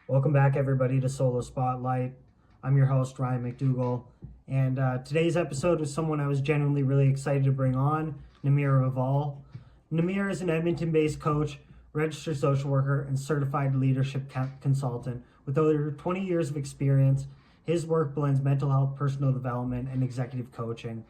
Welcome back, everybody, to Solo Spotlight. I'm your host, Ryan McDougall, and today's episode was someone I was genuinely really excited to bring on, Nimir Raval. Nimir is an Edmonton based coach, registered social worker, and certified leadership consultant. With over 20 years of experience, his work blends mental health, personal development, and executive coaching.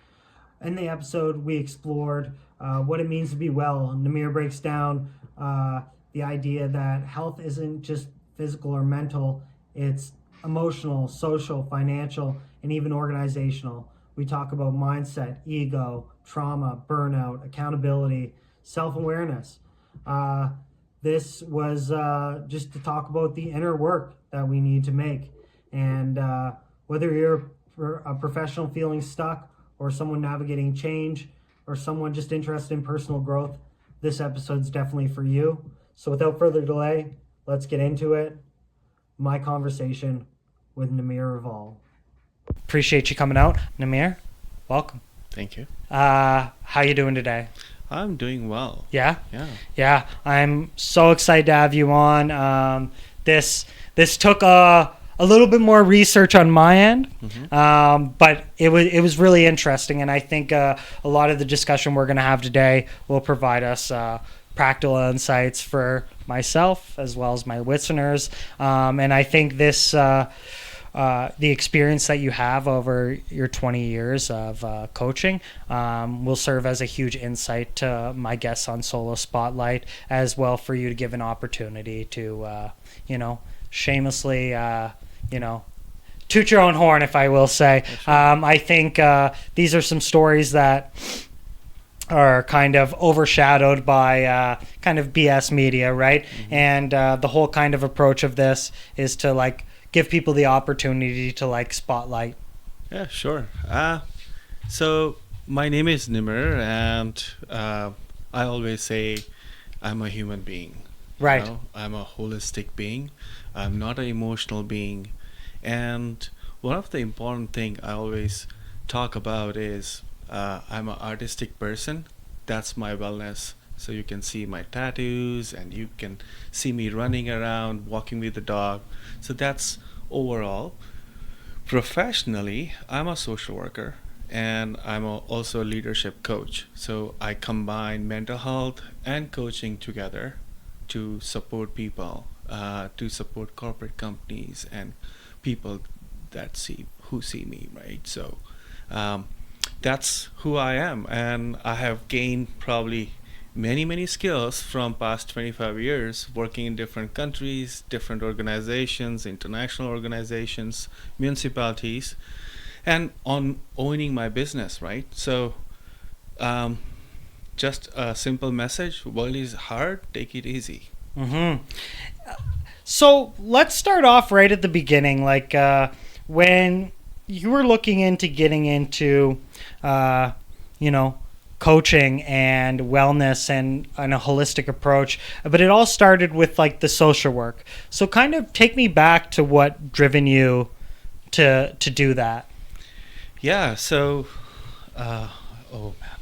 In the episode, we explored what it means to be well. Nimir breaks down the idea that health isn't just physical or mental, it's emotional, social, financial, and even organizational. We talk about mindset, ego, trauma, burnout, accountability, self awareness. Uh, this was just to talk about the inner work that we need to make. And whether you're a professional feeling stuck, or someone navigating change, or someone just interested in personal growth, this episode's definitely for you. So without further delay, let's get into it. My conversation with Nimir Raval. Appreciate you coming out, Nimir. Welcome. Thank you. How you doing today? I'm doing well. Yeah? Yeah. Yeah, I'm so excited to have you on. This took a little bit more research on my end, but it was really interesting, and I think a lot of the discussion we're going to have today will provide us practical insights for myself as well as my listeners. And I think this the experience that you have over your 20 years of coaching will serve as a huge insight to my guests on Solo Spotlight, as well for you to give an opportunity to, shamelessly, toot your own horn, if I will say. Sure. I think these are some stories that are kind of overshadowed by kind of BS media, right? And the whole kind of approach of this is to give people the opportunity to spotlight. Yeah, sure. So my name is Nimir, and I always say I'm a human being. Right. I'm a holistic being. I'm not an emotional being. And one of the important thing I always talk about is I'm an artistic person. That's my wellness. So you can see my tattoos, and you can see me running around, walking with the dog. So that's overall. Professionally, I'm a social worker, and also a leadership coach. So I combine mental health and coaching together to support people, to support corporate companies and people who see me, right? So that's who I am, and I have gained probably many skills from past 25 years working in different countries, different organizations, international organizations, municipalities, and on owning my business, right? So just a simple message: world is hard, take it easy. Mm-hmm. So let's start off right at the beginning. When you were looking into getting into, coaching and wellness and a holistic approach, but it all started with the social work. So kind of take me back to what driven you to do that. Yeah, so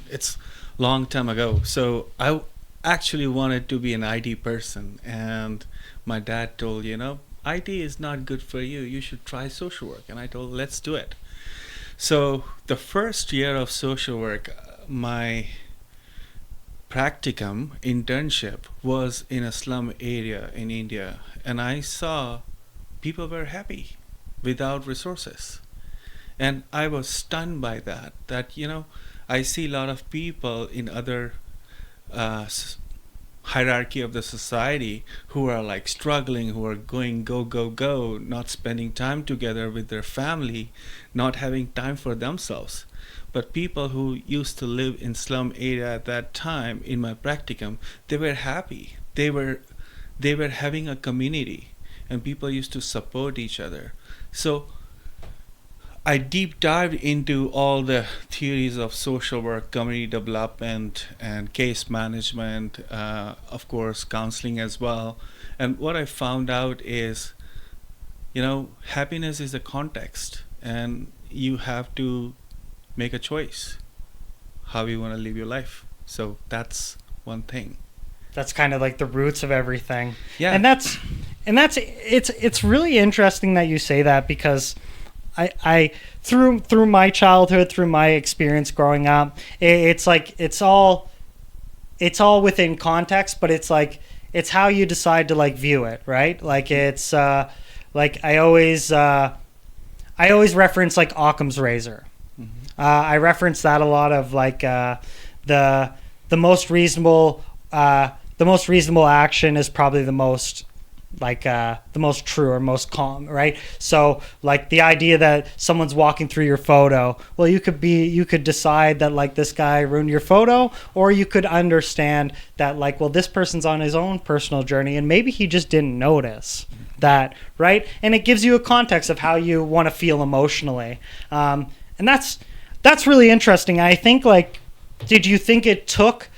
it's long time ago. So I actually wanted to be an IT person, and my dad told, IT is not good for you. You should try social work. And I told, let's do it. So the first year of social work, my practicum internship was in a slum area in India, and I saw people were happy without resources. And I was stunned by that I see a lot of people in other hierarchy of the society who are struggling, who are going go, not spending time together with their family, not having time for themselves. But people who used to live in slum area at that time in my practicum, they were happy. They were having a community, and people used to support each other. So I deep dived into all the theories of social work, community development, and case management, of course, counseling as well. And what I found out is, happiness is a context, and you have to make a choice how you want to live your life. So that's one thing. That's kind of the roots of everything. Yeah. And that's And it's really interesting that you say that, because I through my childhood, through my experience growing up, it's like it's all within context, but it's like it's how you decide to like view it, right? Like it's like I always reference like Occam's razor. I reference that a lot of like the most reasonable action is probably the most true or most calm, right? So like the idea that someone's walking through your photo, well, you could decide that like this guy ruined your photo, or you could understand that like, well, this person's on his own personal journey and maybe he just didn't notice that, right? And it gives you a context of how you want to feel emotionally, and that's really interesting. I think like, did you think it took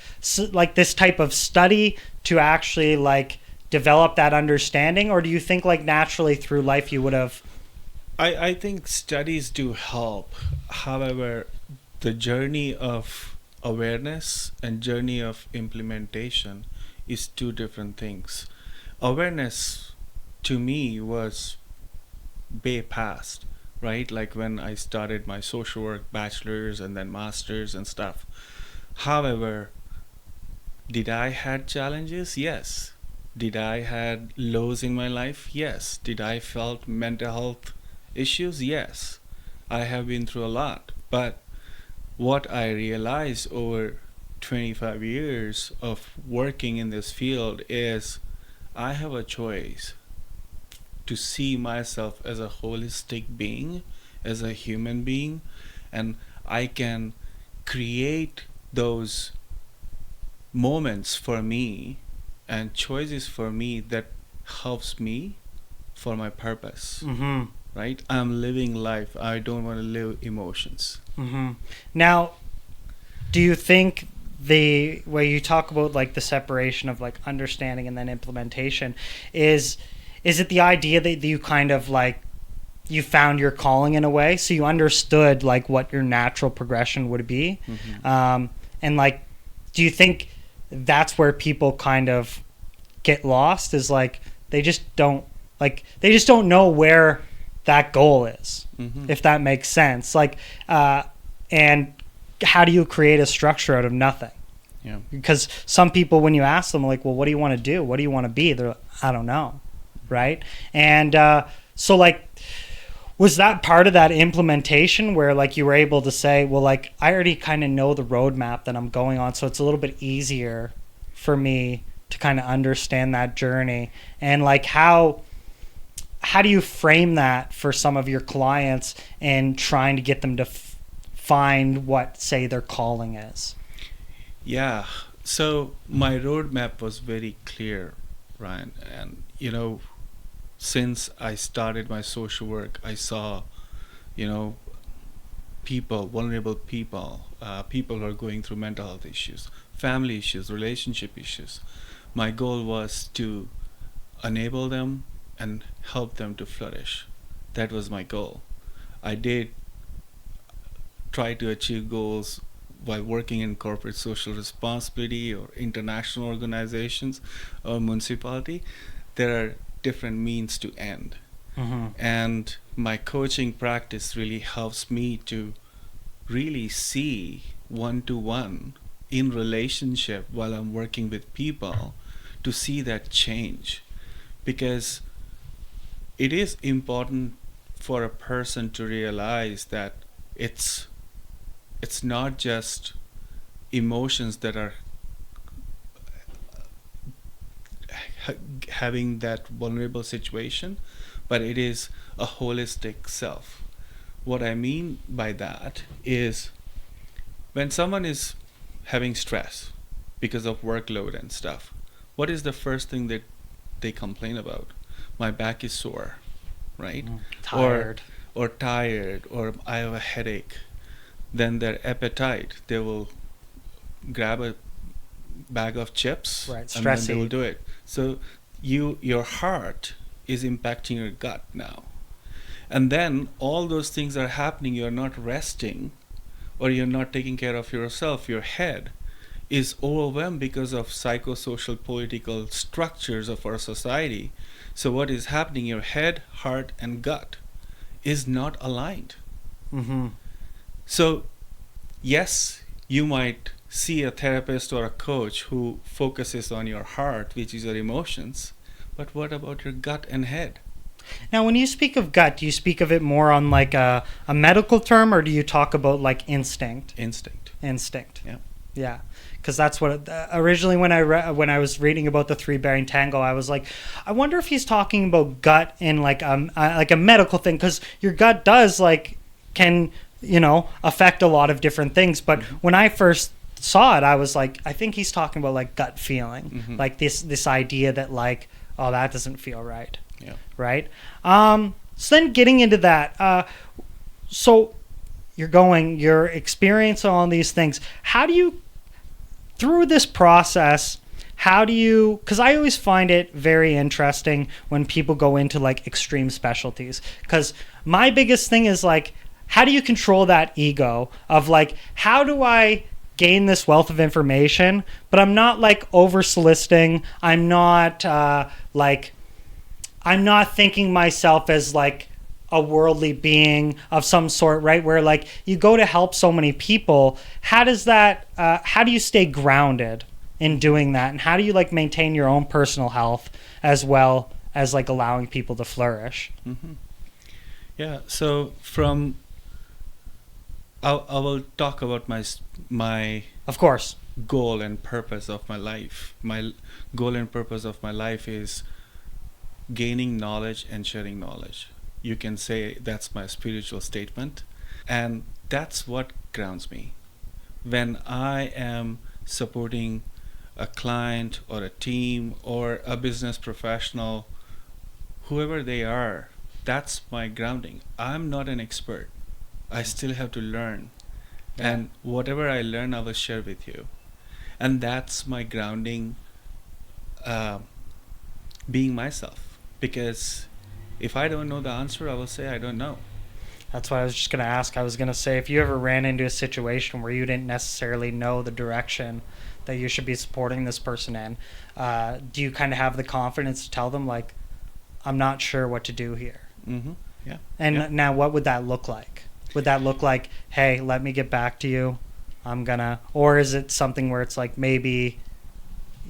like this type of study to actually like develop that understanding, or do you think like naturally through life you would have? I think studies do help. However, the journey of awareness and journey of implementation is two different things. Awareness to me was way past, right? Like when I started my social work bachelor's and then master's and stuff. However, did I had challenges? Yes. Did I had lows in my life? Yes. Did I felt mental health issues? Yes. I have been through a lot. But what I realized over 25 years of working in this field is I have a choice to see myself as a holistic being, as a human being, and I can create those moments for me and choices for me that helps me for my purpose. Right? I'm living life. I don't want to live emotions. Now, do you think the way you talk about like the separation of like understanding and then implementation is it the idea that you kind of like you found your calling in a way, so you understood like what your natural progression would be, and like, do you think that's where people kind of get lost, is like they just don't know where that goal is, if that makes sense, like and how do you create a structure out of nothing? Yeah. Because some people, when you ask them like, well, what do you want to do, what do you want to be, they're like, I don't know, right? And so like, was that part of that implementation where like you were able to say, well, like I already kind of know the roadmap that I'm going on, so it's a little bit easier for me to kind of understand that journey? And like how do you frame that for some of your clients and trying to get them to find what, say, their calling is? Yeah. So my roadmap was very clear, Ryan. And, you know, since I started my social work, I saw, you know, people, vulnerable people, people who are going through mental health issues, family issues, relationship issues. My goal was to enable them and help them to flourish. That was my goal. I did try to achieve goals while working in corporate social responsibility or international organizations or municipality. There are different means to end. And my coaching practice really helps me to really see one-to-one in relationship while I'm working with people to see that change. Because it is important for a person to realize that it's not just emotions that are having that vulnerable situation, but it is a holistic self. What I mean by that is when someone is having stress because of workload and stuff, what is the first thing that they complain about? My back is sore, right? Tired. Or tired, or I have a headache. Then their appetite, they will grab a bag of chips, right, and then they will do it. So your heart is impacting your gut now. And then all those things are happening, you're not resting, or you're not taking care of yourself. Your head is overwhelmed because of psychosocial political structures of our society. So what is happening? Your head, heart, and gut is not aligned. Mm-hmm. So yes, you might see a therapist or a coach who focuses on your heart, which is your emotions, but what about your gut and head? Now, when you speak of gut, do you speak of it more on like a medical term, or do you talk about like instinct? Instinct. Instinct. Yeah. Yeah, because that's what originally when I was reading about the three-bearing tango, I was like, I wonder if he's talking about gut in like a medical thing, because your gut does like can affect a lot of different things. But when I first saw it, I was like, I think he's talking about like gut feeling, like this idea that like, oh, that doesn't feel right. Yeah. Right. So then getting into that, so you're experiencing all these things. How do you, through this process, because I always find it very interesting when people go into like extreme specialties, because my biggest thing is like, how do you control that ego of like, how do I gain this wealth of information, but I'm not like over soliciting. I'm not I'm not thinking myself as like a worldly being of some sort, right? Where like you go to help so many people. How does that, how do you stay grounded in doing that? And how do you like maintain your own personal health as well as like allowing people to flourish? Yeah. So I will talk about my Of course. goal and purpose of my life. My goal and purpose of my life is gaining knowledge and sharing knowledge. You can say that's my spiritual statement, and that's what grounds me. When I am supporting a client or a team or a business professional, whoever they are, that's my grounding. I'm not an expert. I still have to learn. And whatever I learn, I will share with you. And that's my grounding, being myself. Because if I don't know the answer, I will say I don't know. That's what I was just going to ask. I was going to say, if you ever ran into a situation where you didn't necessarily know the direction that you should be supporting this person in, do you kind of have the confidence to tell them, like, I'm not sure what to do here? Yeah. And now what would that look like? Would that look like, hey, let me get back to you? Or is it something where it's like, maybe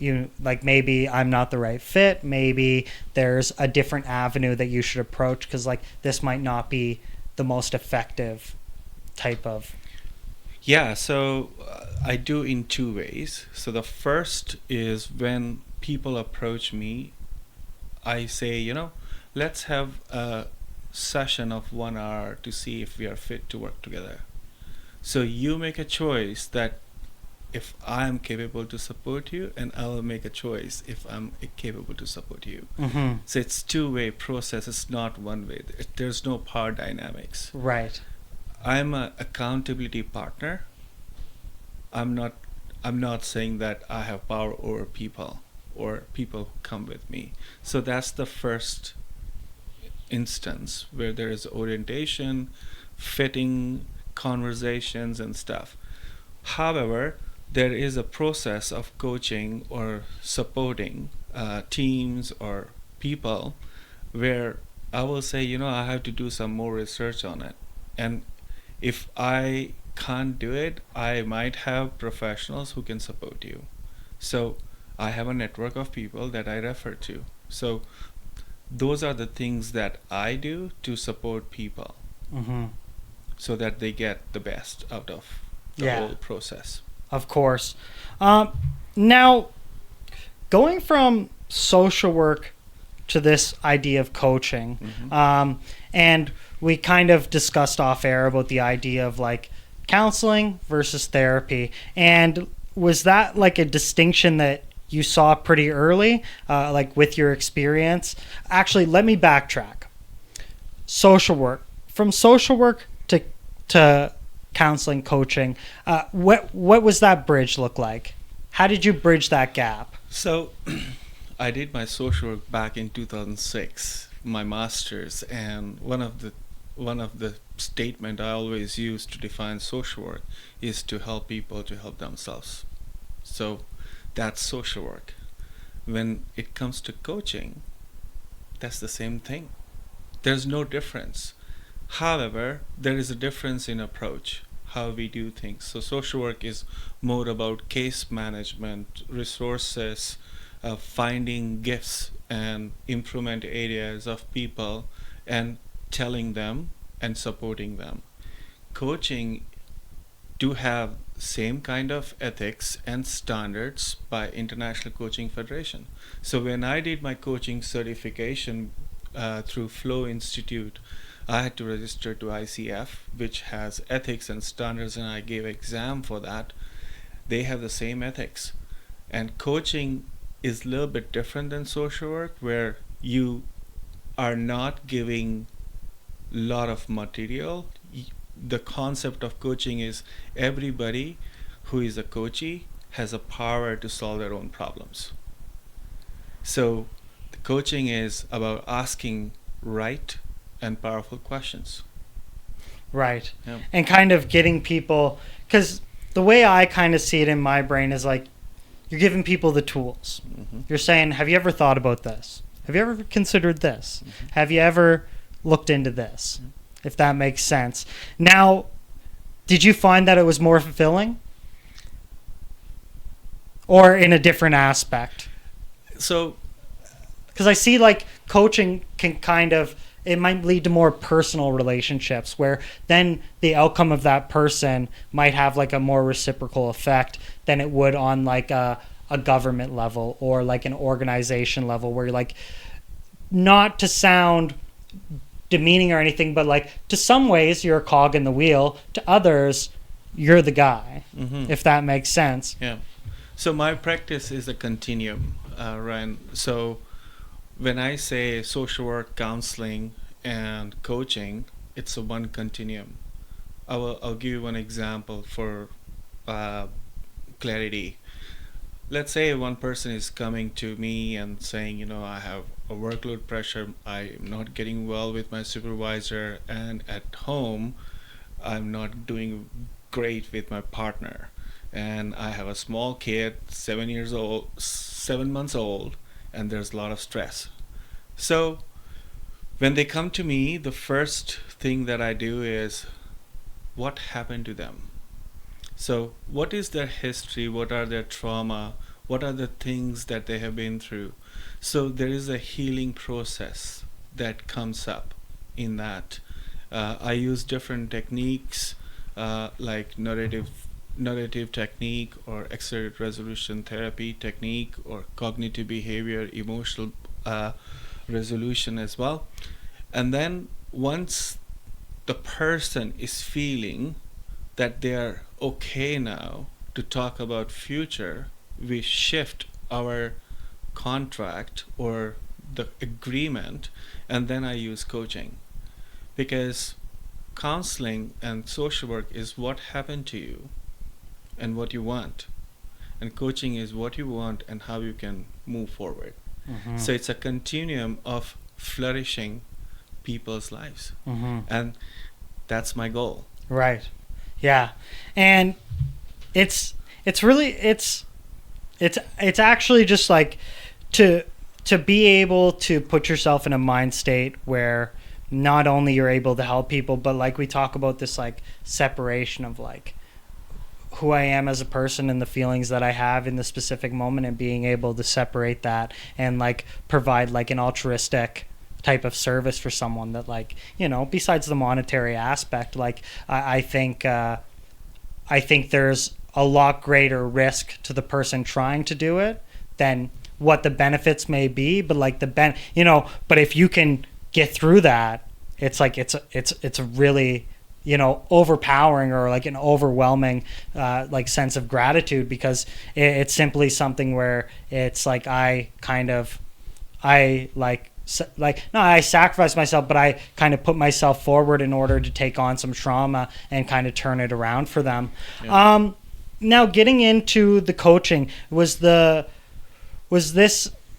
I'm not the right fit. Maybe there's a different avenue that you should approach, because like this might not be the most effective type of. Yeah, so I do in two ways. So the first is when people approach me, I say, let's have a session of 1 hour to see if we are fit to work together. So you make a choice that if I am capable to support you, and I will make a choice if I'm capable to support you. So it's two-way process. It's not one way. There's no power dynamics. Right. I'm an accountability partner. I'm not saying that I have power over people or people who come with me. So that's the first instance where there is orientation, fitting, conversations and stuff. However, there is a process of coaching or supporting teams or people where I will say, I have to do some more research on it. And if I can't do it, I might have professionals who can support you. So I have a network of people that I refer to. So those are the things that I do to support people so that they get the best out of the whole process. Of course. Now, going from social work to this idea of coaching, and we kind of discussed off air about the idea of like counseling versus therapy. And was that like a distinction that you saw pretty early, like with your experience? Actually, let me backtrack. Social work. From social work to counseling, coaching, what was that bridge look like? How did you bridge that gap? So I did my social work back in 2006, my master's, and one of the statement I always use to define social work is to help people to help themselves. So that's social work. When it comes to coaching, That's the same thing. There's no difference. However, there is a difference in approach, how we do things. So social work is more about case management, resources, finding gifts and improvement areas of people and telling them and supporting them. Coaching do have same kind of ethics and standards by International Coaching Federation. So when I did my coaching certification through Flow Institute, I had to register to ICF, which has ethics and standards, and I gave exam for that. They have the same ethics. And coaching is a little bit different than social work, where you are not giving a lot of material. The concept of coaching is everybody who is a coachee has a power to solve their own problems. So the coaching is about asking right and powerful questions. Right. Yeah. And kind of getting people, because the way I kind of see it in my brain is like, you're giving people the tools. Mm-hmm. You're saying, have you ever thought about this? Have you ever considered this? Mm-hmm. Have you ever looked into this? Mm-hmm. If that makes sense. Now, did you find that it was more fulfilling? Or in a different aspect? So, because I see like coaching can kind of, it might lead to more personal relationships where then the outcome of that person might have like a more reciprocal effect than it would on like a government level or like an organization level where you're like, not to sound demeaning or anything, but like to some ways you're a cog in the wheel, to others you're the guy. mm-hmm. If that makes sense. Yeah. So my practice is a continuum, Ryan. So when I say social work, counseling, and coaching, it's a one continuum. I'll give you one example for clarity. Let's say one person is coming to me and saying, I have a workload pressure, I'm not getting well with my supervisor, and at home, I'm not doing great with my partner. And I have a small kid, 7 months old, and there's a lot of stress. So when they come to me, the first thing that I do is, what happened to them? So what is their history? What are their trauma? What are the things that they have been through? So there is a healing process that comes up in that. I use different techniques like narrative technique or exerted resolution therapy technique or cognitive behavior, emotional resolution as well. And then once the person is feeling that they are okay now to talk about future, we shift our contract or the agreement, and then I use coaching. Because counseling and social work is what happened to you and what you want. And coaching is what you want and how you can move forward. Mm-hmm. So it's a continuum of flourishing people's lives. Mm-hmm. And that's my goal. Right. Yeah. And it's actually just like to be able to put yourself in a mind state where not only you're able to help people, but like we talk about this like separation of like who I am as a person and the feelings that I have in the specific moment, and being able to separate that and like provide like an altruistic type of service for someone that like, besides the monetary aspect, like I think there's a lot greater risk to the person trying to do it than what the benefits may be, but like but if you can get through that, it's like it's a really overpowering or like an overwhelming like sense of gratitude, because it's simply something where it's like I sacrifice myself, but I kind of put myself forward in order to take on some trauma and kind of turn it around for them. Yeah. Now getting into the coaching, was this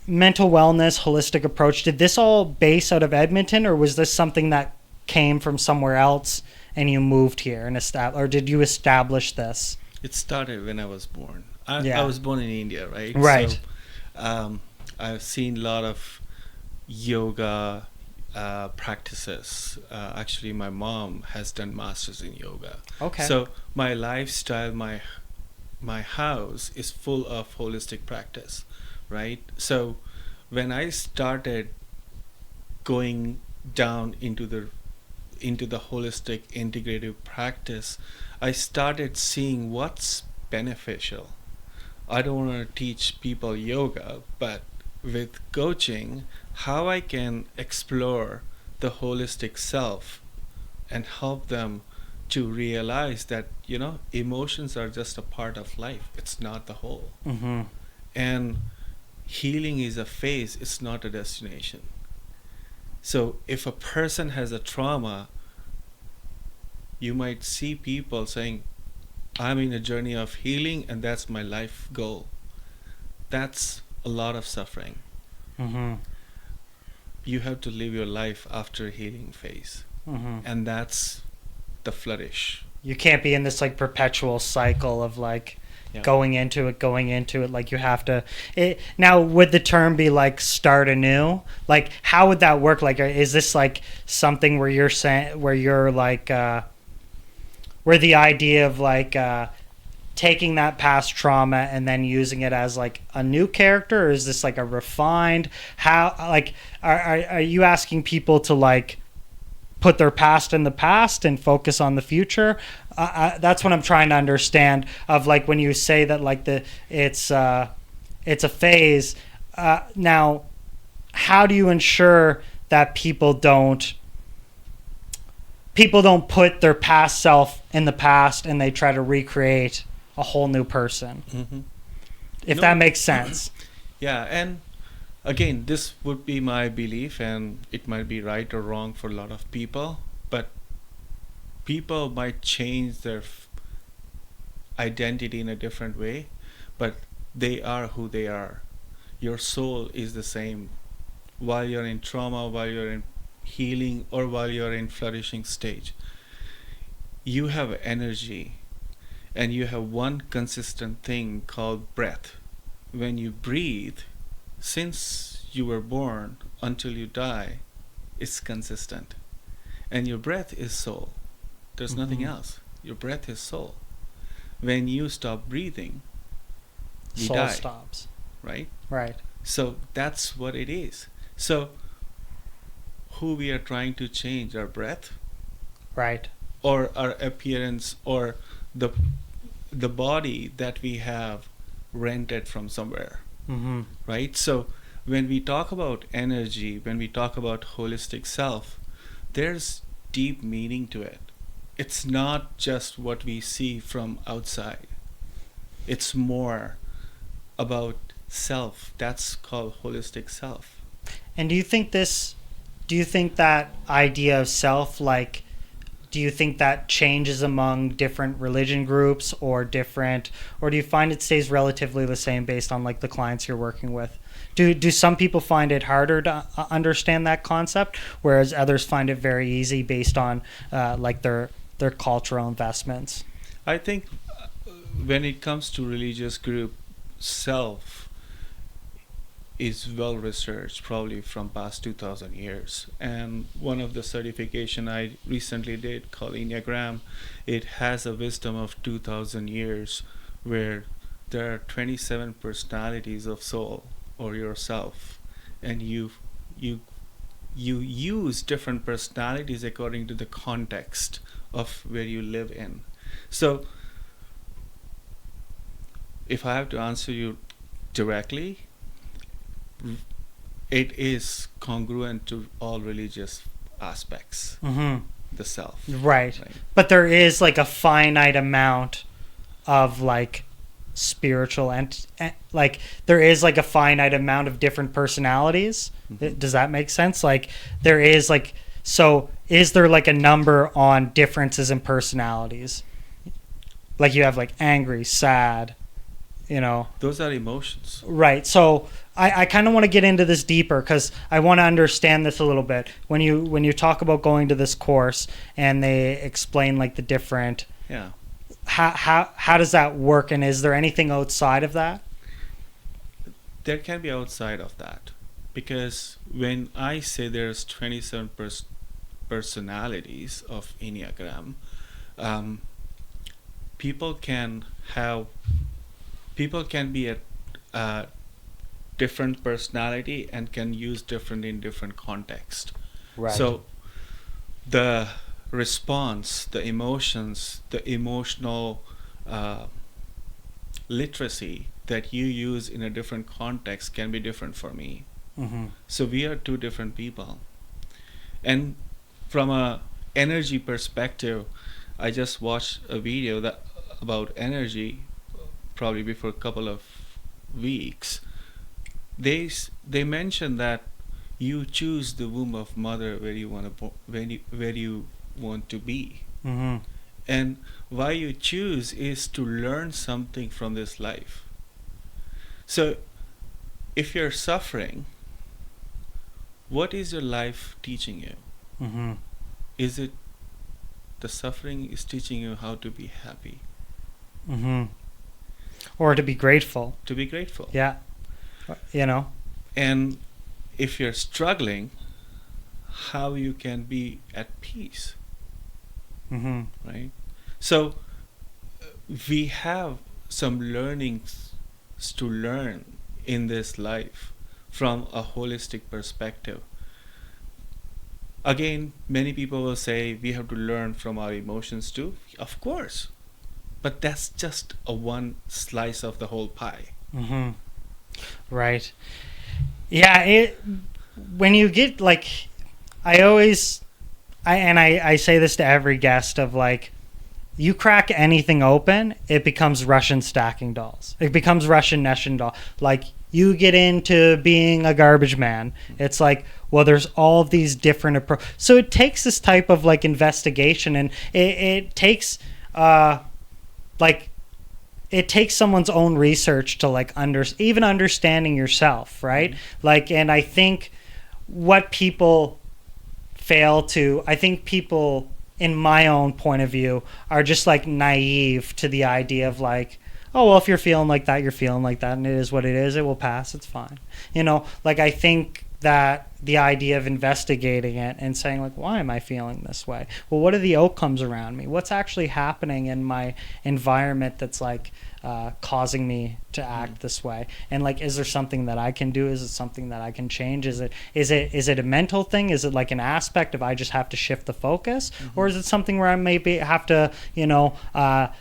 mental wellness holistic approach, did this all base out of Edmonton, or was this something that came from somewhere else and you moved here and or did you establish this? It started when I was born. I was born in India, right? Right. So, I've seen a lot of yoga practices. Actually, my mom has done masters in yoga. Okay. So my lifestyle, my house is full of holistic practice, right? So when I started going down into the holistic integrative practice, I started seeing what's beneficial. I don't want to teach people yoga, but with coaching, how I can explore the holistic self and help them to realize that, emotions are just a part of life. It's not the whole. Mm-hmm. And healing is a phase, it's not a destination. So if a person has a trauma, you might see people saying, I'm in a journey of healing and that's my life goal. That's a lot of suffering. Mm-hmm. You have to live your life after healing phase. Mm-hmm. And that's the flourish. You can't be in this like perpetual cycle of like going into it. Like you have to. Now, would the term be like start anew? Like, how would that work? Like, is this like something where you're saying, where you're like, where the idea of like taking that past trauma and then using it as like a new character, or is this like a refined? How like are you asking people to like put their past in the past and focus on the future? That's what I'm trying to understand. Of like when you say that like it's a phase. Now, how do you ensure that people don't put their past self in the past and they try to recreate a whole new person? Mm-hmm. If that makes sense. Yeah, and again, this would be my belief, and it might be right or wrong for a lot of people, but people might change their identity in a different way, but they are who they are. Your soul is the same while you're in trauma, while you're in healing, or while you're in flourishing stage. You have energy, and you have one consistent thing called breath. When you breathe, since you were born until you die, it's consistent. And your breath is soul. There's Mm-hmm. nothing else. Your breath is soul. When you stop breathing, you Soul die. stops. Right? Right. So that's what it is. So who we are trying to change, our breath, Right. or our appearance, or the body that we have rented from somewhere. Mm-hmm. Right? So when we talk about energy, when we talk about holistic self, there's deep meaning to it. It's not just what we see from outside. It's more about self. That's called holistic self. And do you think that idea of self, like, do you think that changes among different religion groups or do you find it stays relatively the same based on like the clients you're working with? Do some people find it harder to understand that concept, whereas others find it very easy based on like their cultural investments? I think when it comes to religious group, self is well researched, probably from past 2000 years. And one of the certification I recently did called Enneagram, it has a wisdom of 2000 years, where there are 27 personalities of soul or yourself, and you use different personalities according to the context of where you live in. So if I have to answer you directly, it is congruent to all religious aspects. Mm-hmm. The self. Right. But there is like a finite amount of like spiritual and like there is like a finite amount of different personalities. Mm-hmm. Does that make sense? Like there is like, so is there like a number on differences in personalities? Like you have like angry, sad, Those are emotions. Right. So I kind of want to get into this deeper because I want to understand this a little bit. When you talk about going to this course and they explain like the different, how does that work, and is there anything outside of that? There can be outside of that. because when I say there's 27 personalities of Enneagram, um, people can have people can be a different personality and can use different in different context. Right. So the response, the emotions, the emotional uh, literacy that you use in a different context can be different for me. Mm-hmm. So we are two different people. And from a energy perspective, I just watched a video that about energy probably before a couple of weeks. They mentioned that you choose the womb of mother where you want to where you want to be, Mm-hmm. and why you choose is to learn something from this life. So if you're suffering, what is your life teaching you? Mm-hmm. Is it the suffering is teaching you how to be happy, Mm-hmm. Or to be grateful. to be grateful? Yeah. You know. And if you're struggling, how you can be at peace, Mm-hmm. right? So we have some learnings to learn in this life from a holistic perspective. Again, many people will say we have to learn from our emotions too. Of course. But that's just a one slice of the whole pie. Mm-hmm. Right. Yeah, when you get like, I say this to every guest of like, you crack anything open, it becomes Russian stacking dolls. It becomes Russian Neshin doll. Like you get into being a garbage man, it's like, well, there's all of these different approaches. So it takes this type of like investigation, and it takes like it takes someone's own research to like even understanding yourself, right? Mm-hmm. Like, and I think what people I think people, in my own point of view, are just like naive to the idea of like, oh, well, if you're feeling like that, you're feeling like that, and it is what it is. It will pass. It's fine. You know, like I think that the idea of investigating it and saying like, why am I feeling this way? Well, what are the outcomes around me? What's actually happening in my environment that's like causing me to act this way? And like, is there something that I can do? Is it something that I can change? Is it a mental thing? Is it like an aspect of I just have to shift the focus? Mm-hmm. Or is it something where I maybe have to, you know, I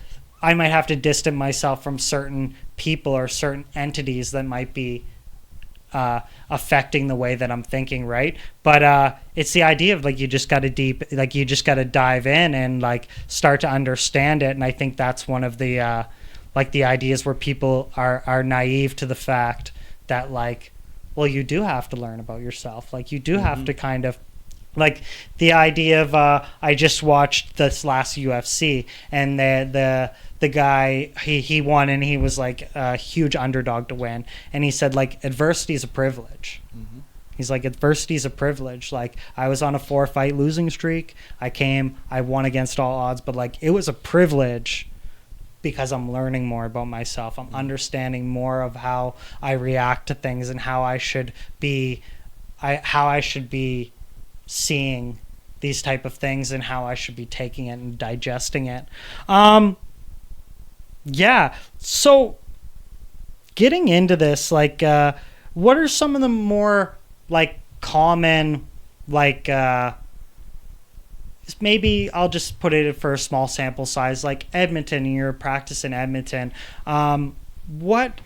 might have to distance myself from certain people or certain entities that might be affecting the way that I'm thinking, right? But it's the idea of like you just got to dive in and like start to understand it. And I think that's one of the like the ideas where people are naive to the fact that like, well, you do have to learn about yourself. Like you do have to kind of like the idea of I just watched this last UFC, and the guy he won, and he was like a huge underdog to win, and he said like adversity is a privilege. Mm-hmm. He's like, adversity is a privilege. Like I was on a 4-fight losing streak. I won against all odds, but like it was a privilege because I'm learning more about myself. I'm understanding more of how I react to things and how I should be seeing these type of things and how I should be taking it and digesting it. Yeah. So getting into this, like, what are some of the more like common, like, maybe I'll just put it for a small sample size, like Edmonton, and your practice in Edmonton. What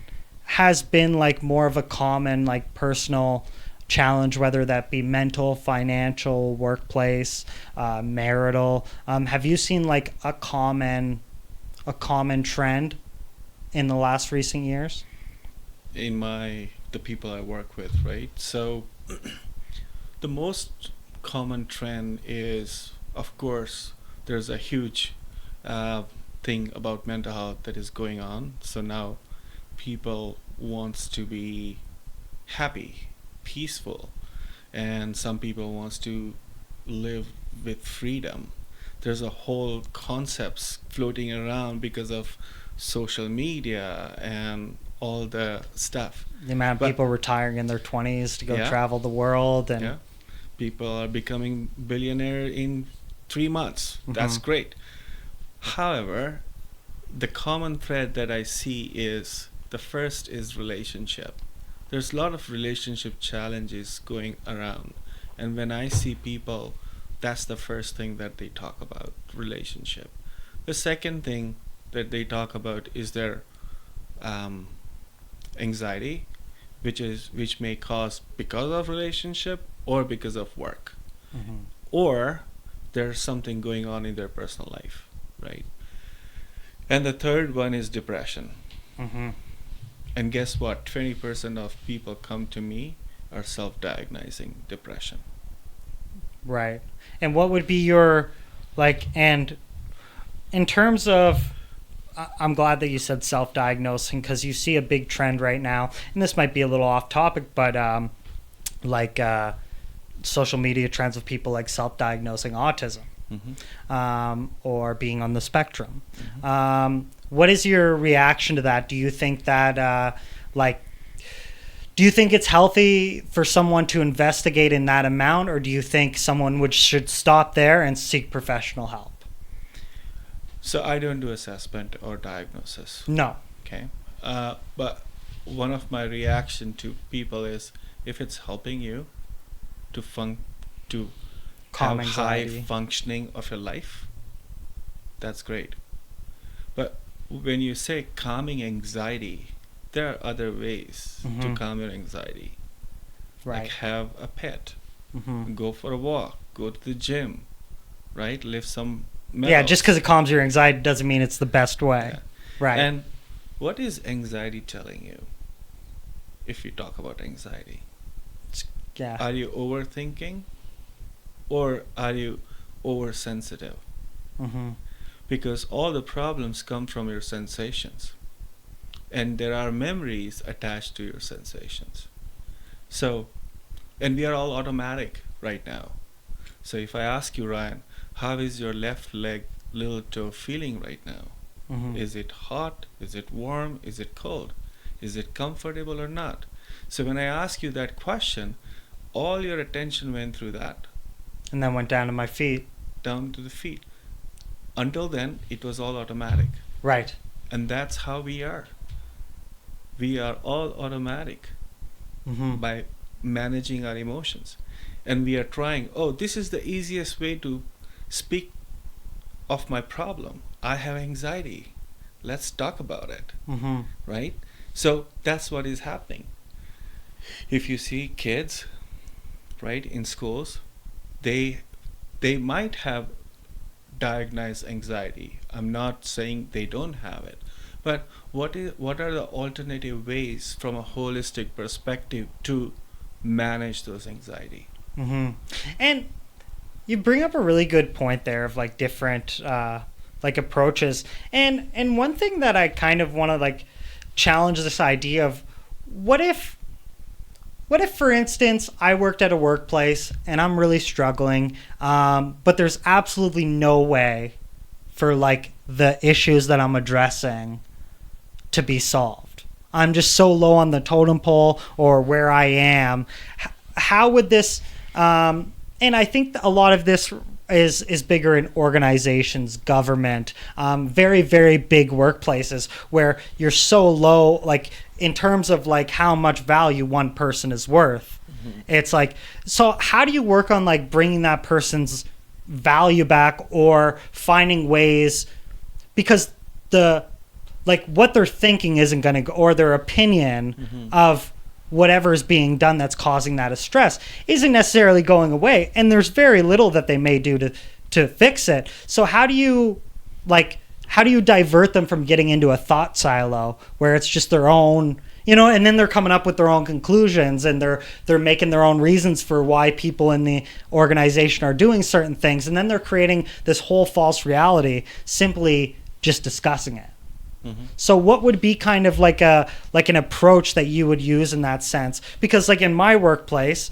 has been like more of a common, like personal challenge, whether that be mental, financial, workplace, marital? Have you seen like a common trend in the last recent years? In the people I work with, right? So the most common trend is, of course, there's a huge thing about mental health that is going on. So now people wants to be happy, peaceful, and some people wants to live with freedom. There's a whole concepts floating around because of social media and all the stuff. The amount of people retiring in their 20s to go travel the world. And people are becoming billionaire in 3 months. That's great. However, the common thread that I see is, the first is relationship. There's a lot of relationship challenges going around. And when I see people, that's the first thing that they talk about, relationship. The second thing that they talk about is their anxiety, which may cause because of relationship or because of work, or there's something going on in their personal life, right? And the third one is depression. And guess what? 20% of people come to me are self-diagnosing depression. Right. And what would be your, and in terms of, I'm glad that you said self-diagnosing, because you see a big trend right now, and this might be a little off topic, but social media trends of people like self-diagnosing autism, or being on the spectrum. What is your reaction to that? Do you think that, do you think it's healthy for someone to investigate in that amount, or do you think someone should stop there and seek professional help? So I don't do assessment or diagnosis. No. Okay. But one of my reaction to people is, if it's helping you to Calm have anxiety. high functioning of your life, that's great. But when you say calming anxiety, there are other ways to calm your anxiety. Right. Like have a pet, go for a walk, go to the gym, right? Lift some metals. Yeah, just because it calms your anxiety doesn't mean it's the best way. Yeah. Right. And what is anxiety telling you? If you talk about anxiety, are you overthinking, or are you oversensitive? Because all the problems come from your sensations, and there are memories attached to your sensations. So, and we are all automatic right now. So if I ask you, Ryan, how is your left leg little toe feeling right now? Is it hot? Is it warm? Is it cold? Is it comfortable or not? So when I ask you that question, all your attention went through that. And then went down to my feet. Down to the feet. Until then, it was all automatic. Right. And that's how we are. We are all automatic by managing our emotions. And we are trying, this is the easiest way to speak of my problem. I have anxiety. Let's talk about it. Right? So that's what is happening. If you see kids, right, in schools, they might have diagnosed anxiety. I'm not saying they don't have it. But what are the alternative ways from a holistic perspective to manage those anxiety? And you bring up a really good point there of different approaches. And one thing that I kind of want to challenge this idea of, what if for instance I worked at a workplace and I'm really struggling, but there's absolutely no way for the issues that I'm addressing to be solved. I'm just so low on the totem pole or where I am. How would this, and I think a lot of this is bigger in organizations, government, very, very big workplaces where you're so low, in terms of how much value one person is worth. It's so how do you work on bringing that person's value back, or finding ways, because what they're thinking isn't going to go, or their opinion of whatever is being done that's causing that stress isn't necessarily going away, and there's very little that they may do to fix it. So how do you divert them from getting into a thought silo where it's just their own, and then they're coming up with their own conclusions, and they're making their own reasons for why people in the organization are doing certain things, and then they're creating this whole false reality simply just discussing it. So what would be kind of like an approach that you would use in that sense? Because like in my workplace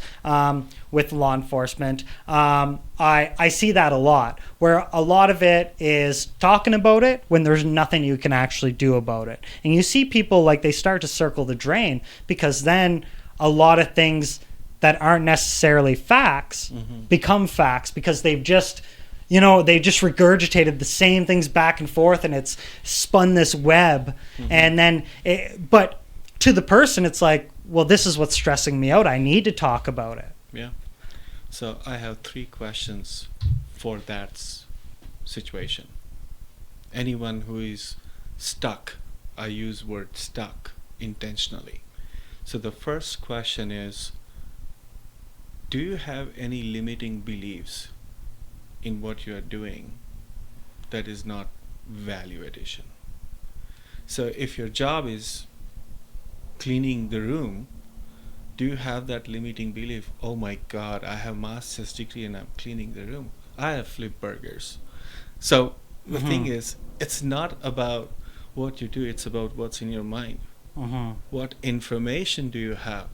with law enforcement, I see that a lot, where a lot of it is talking about it when there's nothing you can actually do about it. And you see people like they start to circle the drain, because then a lot of things that aren't necessarily facts become facts, because they've just they just regurgitated the same things back and forth, and it's spun this web. And then but to the person it's like, well, this is what's stressing me out, I need to talk about it. Yeah. So I have 3 questions for that situation. Anyone who is stuck, I use word stuck intentionally. So the first question is, do you have any limiting beliefs in what you are doing that is not value addition? So if your job is cleaning the room, do you have that limiting belief, oh my God, I have master's degree and I'm cleaning the room, I have flipped burgers? So the thing is, it's not about what you do, it's about what's in your mind. What information do you have?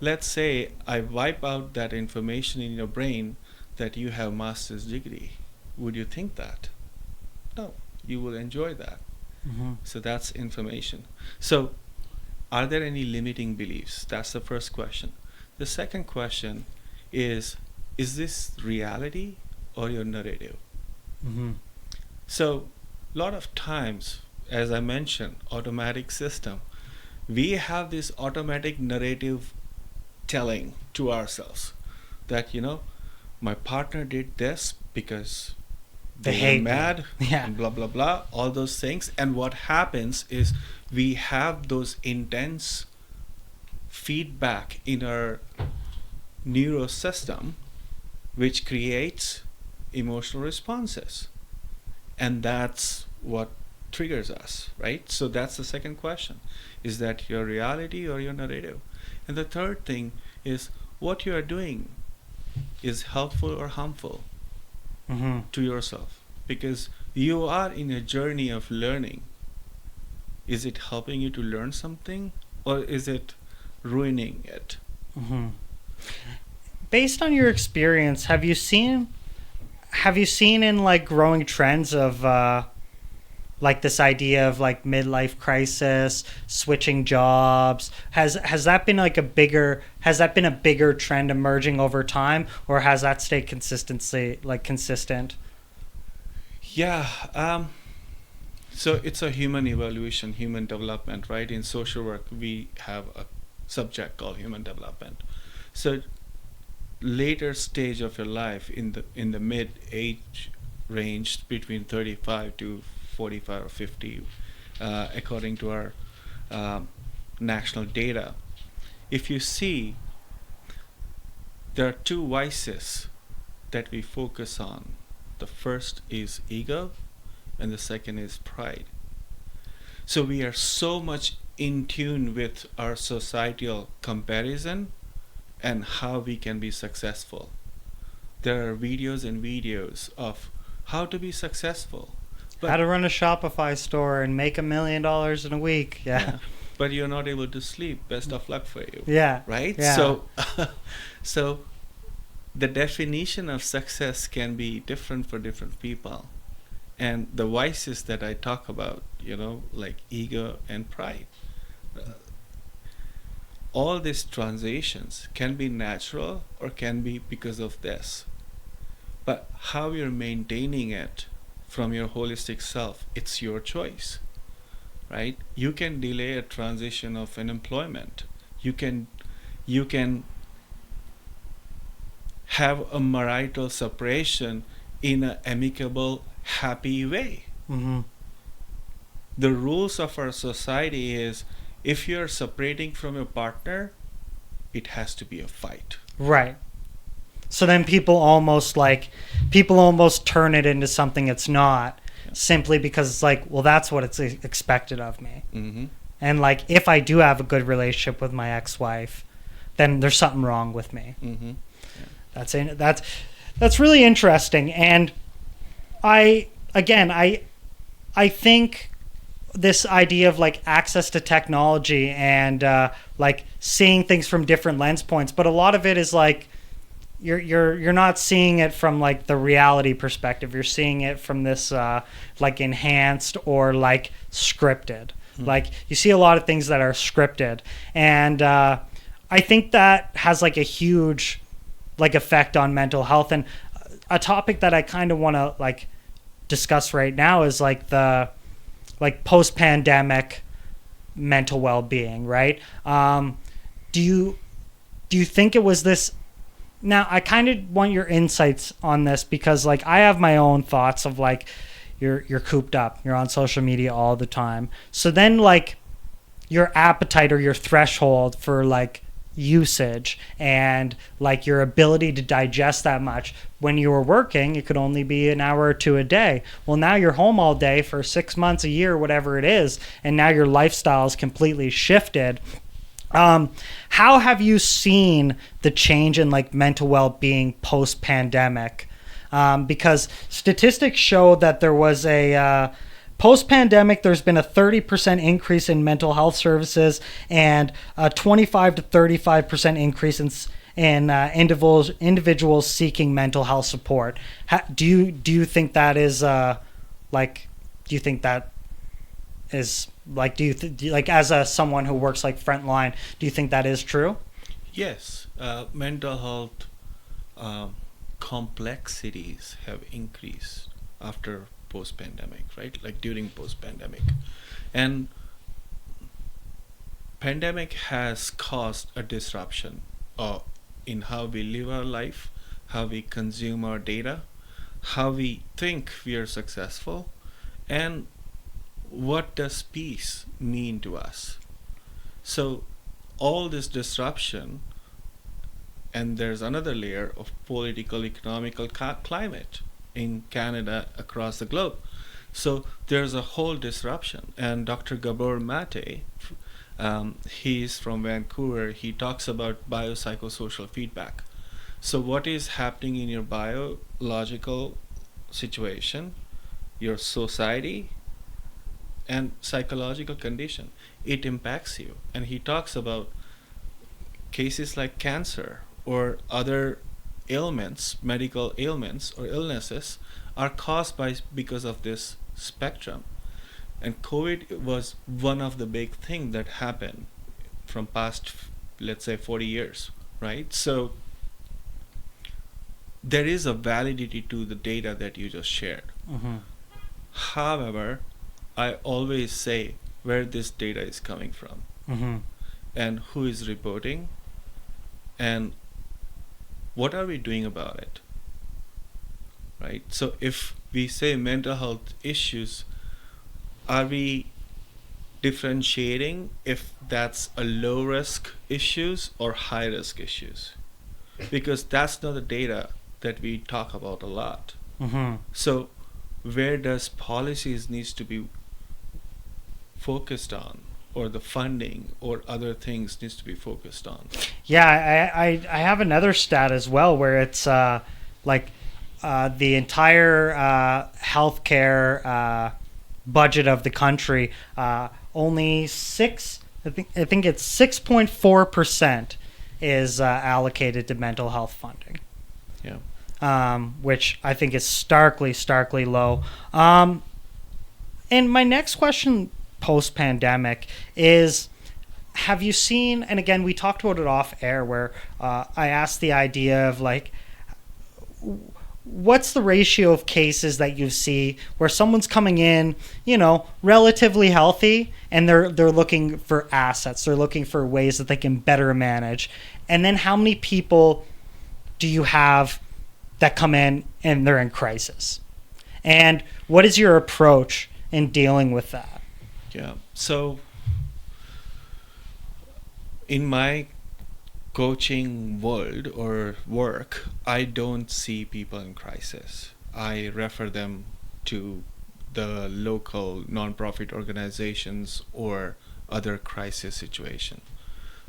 Let's say I wipe out that information in your brain that you have master's degree. Would you think that? No, you will enjoy that. So that's information. So are there any limiting beliefs? That's the first question. The second question is this reality or your narrative? So a lot of times, as I mentioned, automatic system, we have this automatic narrative telling to ourselves that, my partner did this because they were mad, and blah, blah, blah, all those things. And what happens is we have those intense feedback in our neuro system, which creates emotional responses. And that's what triggers us, right? So that's the second question. Is that your reality or your narrative? And the third thing is, what you are doing is helpful or harmful to yourself, because you are in a journey of learning. Is it helping you to learn something, or is it ruining it? Based on your experience, have you seen in like growing trends of like this idea of like midlife crisis, switching jobs? Has that been a bigger trend emerging over time, or has that stayed consistent? Yeah. So it's a human evolution, human development, right? In social work, we have a subject called human development. So later stage of your life, in the mid age range between 35 to 45 or 50, according to our national data, if you see, there are 2 vices that we focus on. The first is ego, and the second is pride. So we are so much in tune with our societal comparison and how we can be successful. There are videos and videos of how to be successful. How to run a Shopify store and make $1 million in a week. Yeah. But you're not able to sleep. Best of luck for you. Yeah. Right? Yeah. So the definition of success can be different for different people. And the vices that I talk about, like ego and pride, all these transitions can be natural or can be because of this. But how you're maintaining it from your holistic self, it's your choice, right? You can delay a transition of an employment. You can have a marital separation in an amicable, happy way. The rules of our society is, if you're separating from your partner, it has to be a fight. Right. So then people almost turn it into something it's not, simply because it's like, well, that's what it's expected of me. And like, if I do have a good relationship with my ex-wife, then there's something wrong with me. That's really interesting. And I think this idea of like access to technology and like seeing things from different lens points, but a lot of it is like you're not seeing it from like the reality perspective. You're seeing it from this like enhanced or like scripted. Like you see a lot of things that are scripted, and I think that has like a huge like effect on mental health. And a topic that I kind of want to like discuss right now is like the like post-pandemic mental well-being, right? Do you think it was this? Now, I kind of want your insights on this because, like, I have my own thoughts of like, you're cooped up, you're on social media all the time. So then, like, your appetite or your threshold for like usage and like your ability to digest that much. When you were working, it could only be an hour or two a day. Well, now you're home all day for 6 months, a year, whatever it is, and now your lifestyle is completely shifted. How have you seen the change in like mental well-being post-pandemic? Because statistics show that there was a post-pandemic, there's been a 30% increase in mental health services and a 25 to 35% increase in individuals seeking mental health support. Do you think that is like? Do you think that is like? Do you like as someone who works like frontline? Do you think that is true? Yes, mental health complexities have increased after post-pandemic, right? Like during post-pandemic. And pandemic has caused a disruption in how we live our life, how we consume our data, how we think we are successful, and what does peace mean to us. So all this disruption, and there's another layer of political, economical climate in Canada, across the globe. So there's a whole disruption. And Dr. Gabor Mate, he's from Vancouver, he talks about biopsychosocial feedback. So what is happening in your biological situation, your society, and psychological condition, it impacts you. And he talks about cases like cancer or other ailments, medical ailments or illnesses are caused because of this spectrum. And COVID was one of the big things that happened from past, let's say, 40 years, right? So there is a validity to the data that you just shared. Mm-hmm. However, I always say where this data is coming from, Mm-hmm. and who is reporting, and what are we doing about it, right? So if we say mental health issues, are we differentiating if that's a low risk issues or high risk issues? Because that's not the data that we talk about a lot. Mm-hmm. So where does policies needs to be focused on, or the funding or other things needs to be focused on? Yeah, I have another stat as well where it's like the entire healthcare budget of the country, only I think it's 6.4% is allocated to mental health funding. Yeah. Which I think is starkly low. And my next question post-pandemic is, have you seen, and again, we talked about it off air where I asked the idea of like, what's the ratio of cases that you see where someone's coming in, you know, relatively healthy, and they're looking for assets, they're looking for ways that they can better manage, and then how many people do you have that come in and they're in crisis? And what is your approach in dealing with that? Yeah. So in my coaching world or work, I don't see people in crisis. I refer them to the local nonprofit organizations or other crisis situation.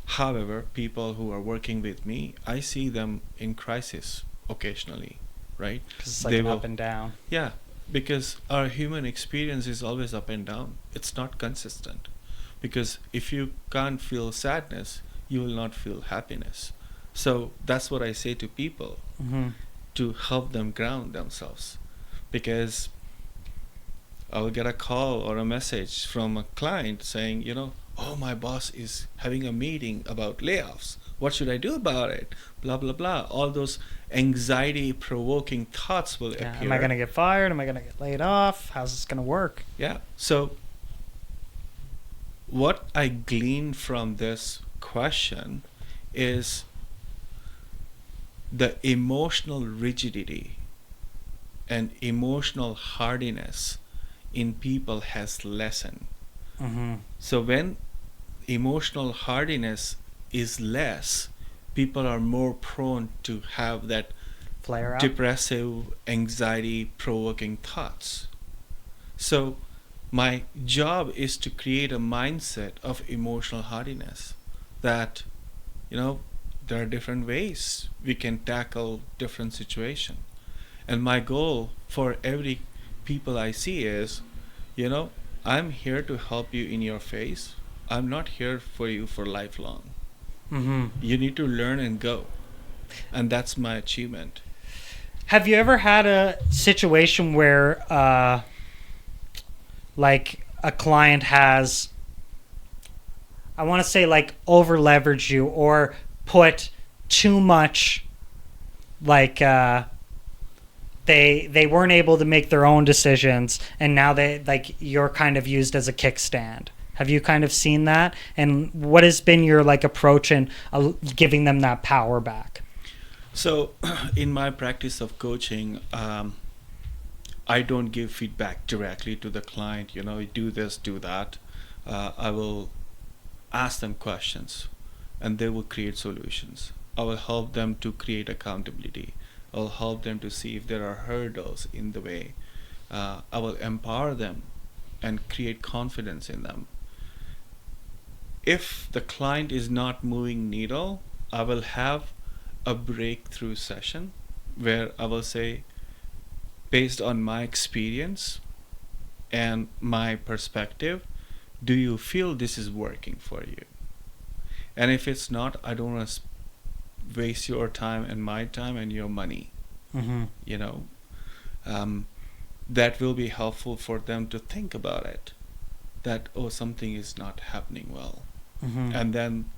However, people who are working with me, I see them in crisis occasionally, right? Because it's like up and down. Yeah, because our human experience is always up and down. It's not consistent. Because if you can't feel sadness, you will not feel happiness. So that's what I say to people, Mm-hmm. to help them ground themselves. Because I will get a call or a message from a client saying, oh, my boss is having a meeting about layoffs. What should I do about it? Blah, blah, blah. All those anxiety provoking thoughts will Yeah. appear. Am I going to get fired? Am I going to get laid off? How's this going to work? Yeah. So, what I glean from this question is the emotional rigidity and emotional hardiness in people has lessened. Mm-hmm. So when emotional hardiness is less, people are more prone to have that Flare up. depressive, anxiety provoking thoughts. So my job is to create a mindset of emotional hardiness, that there are different ways we can tackle different situation. And my goal for every people I see is, I'm here to help you in your phase. I'm not here for you for lifelong. Mm-hmm. You need to learn and go. And that's my achievement. Have you ever had a situation where, like, a client has, I want to say, like, over leveraged you or put too much, like, they weren't able to make their own decisions, and now you're kind of used as a kickstand? Have you kind of seen that? And what has been your like approach in giving them that power back? So, in my practice of coaching, I don't give feedback directly to the client. Do this, do that. I will ask them questions, and they will create solutions. I will help them to create accountability. I will help them to see if there are hurdles in the way. I will empower them and create confidence in them. If the client is not moving needle, I will have a breakthrough session where I will say, based on my experience and my perspective, do you feel this is working for you? And if it's not, I don't want to waste your time and my time and your money. Mm-hmm. That will be helpful for them to think about it, that, oh, something is not happening well. Mm-hmm. And then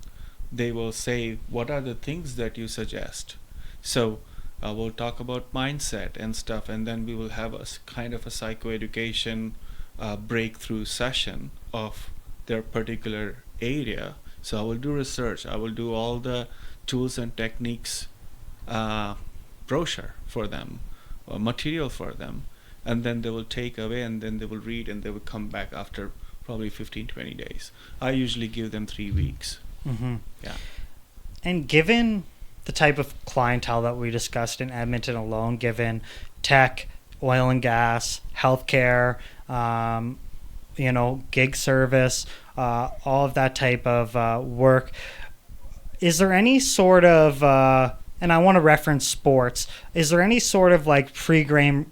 they will say, what are the things that you suggest? So we'll talk about mindset and stuff, and then we will have a kind of a psychoeducation breakthrough session of their particular area. So I will do research. I will do all the tools and techniques brochure for them, or material for them, and then they will take away, and then they will read, and they will come back after probably 15-20 days. I usually give them 3 weeks. Mm-hmm. Yeah. And given the type of clientele that we discussed in Edmonton alone, given tech, oil and gas, healthcare, gig service, all of that type of work, is there any sort of, and I want to reference sports, is there any sort of like pre-game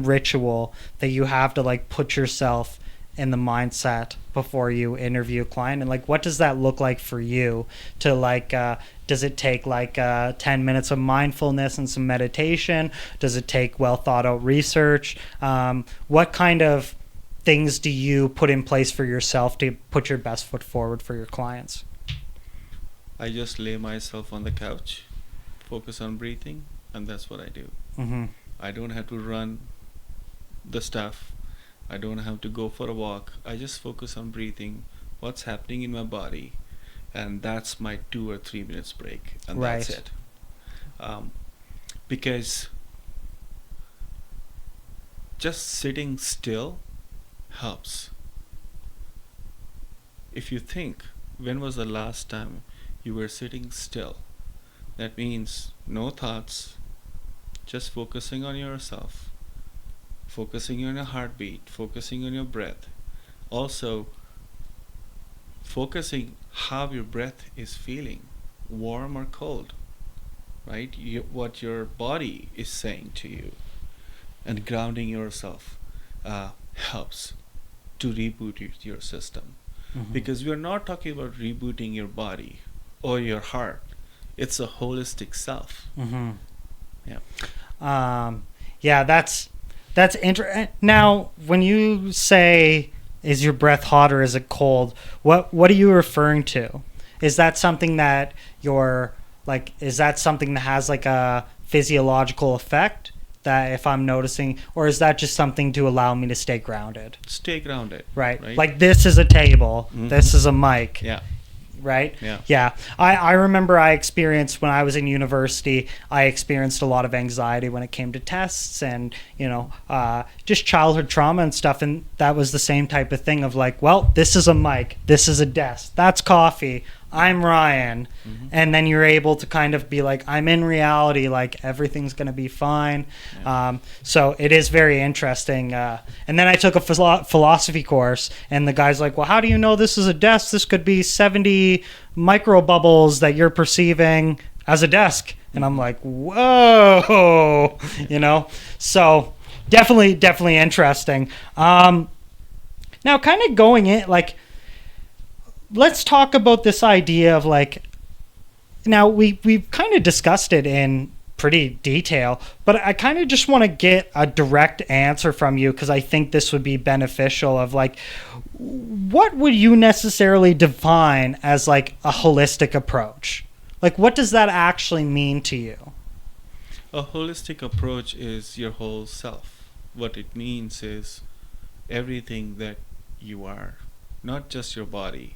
ritual that you have to like put yourself in the mindset before you interview a client? And like, what does that look like for you to like, does it take like 10 minutes of mindfulness and some meditation? Does it take well thought out research? What kind of things do you put in place for yourself to put your best foot forward for your clients? I just lay myself on the couch, focus on breathing, and that's what I do. Mm-hmm. I don't have to run the stuff. I don't have to go for a walk. I just focus on breathing, what's happening in my body, and that's my 2 or 3 minutes break, and that's Right. it. Because just sitting still helps. If you think, when was the last time you were sitting still? That means no thoughts, just focusing on yourself, focusing on your heartbeat, focusing on your breath. Also, focusing how your breath is feeling, warm or cold, right? What your body is saying to you. and grounding yourself helps to reboot your system. Because we're not talking about rebooting your body or your heart. It's a holistic self. Yeah. Yeah, that's interesting. Now, when you say, "Is your breath hot or is it cold?" What are you referring to? Is that something that you're like? Is that something that has like a physiological effect that if I'm noticing, or is that just something to allow me to stay grounded? Stay grounded. Right. Like this is a table. This is a mic. Yeah. Right? Yeah. I remember I experienced when I was in university, I experienced a lot of anxiety when it came to tests and, just childhood trauma and stuff. And that was the same type of thing of like, well, this is a mic, this is a desk, that's coffee, I'm Ryan. And then you're able to kind of be like, I'm in reality, like everything's going to be fine. Yeah. So it is very interesting. And then I took a philosophy course and the guy's like, well, how do you know this is a desk? This could be 70 micro bubbles that you're perceiving as a desk. And I'm like, whoa, so definitely interesting. Now kind of going in like, let's talk about this idea of like, now we've kind of discussed it in pretty detail, but I kind of just want to get a direct answer from you because I think this would be beneficial of like, what would you necessarily define as like a holistic approach? Like, what does that actually mean to you? A holistic approach is your whole self. What it means is everything that you are, not just your body,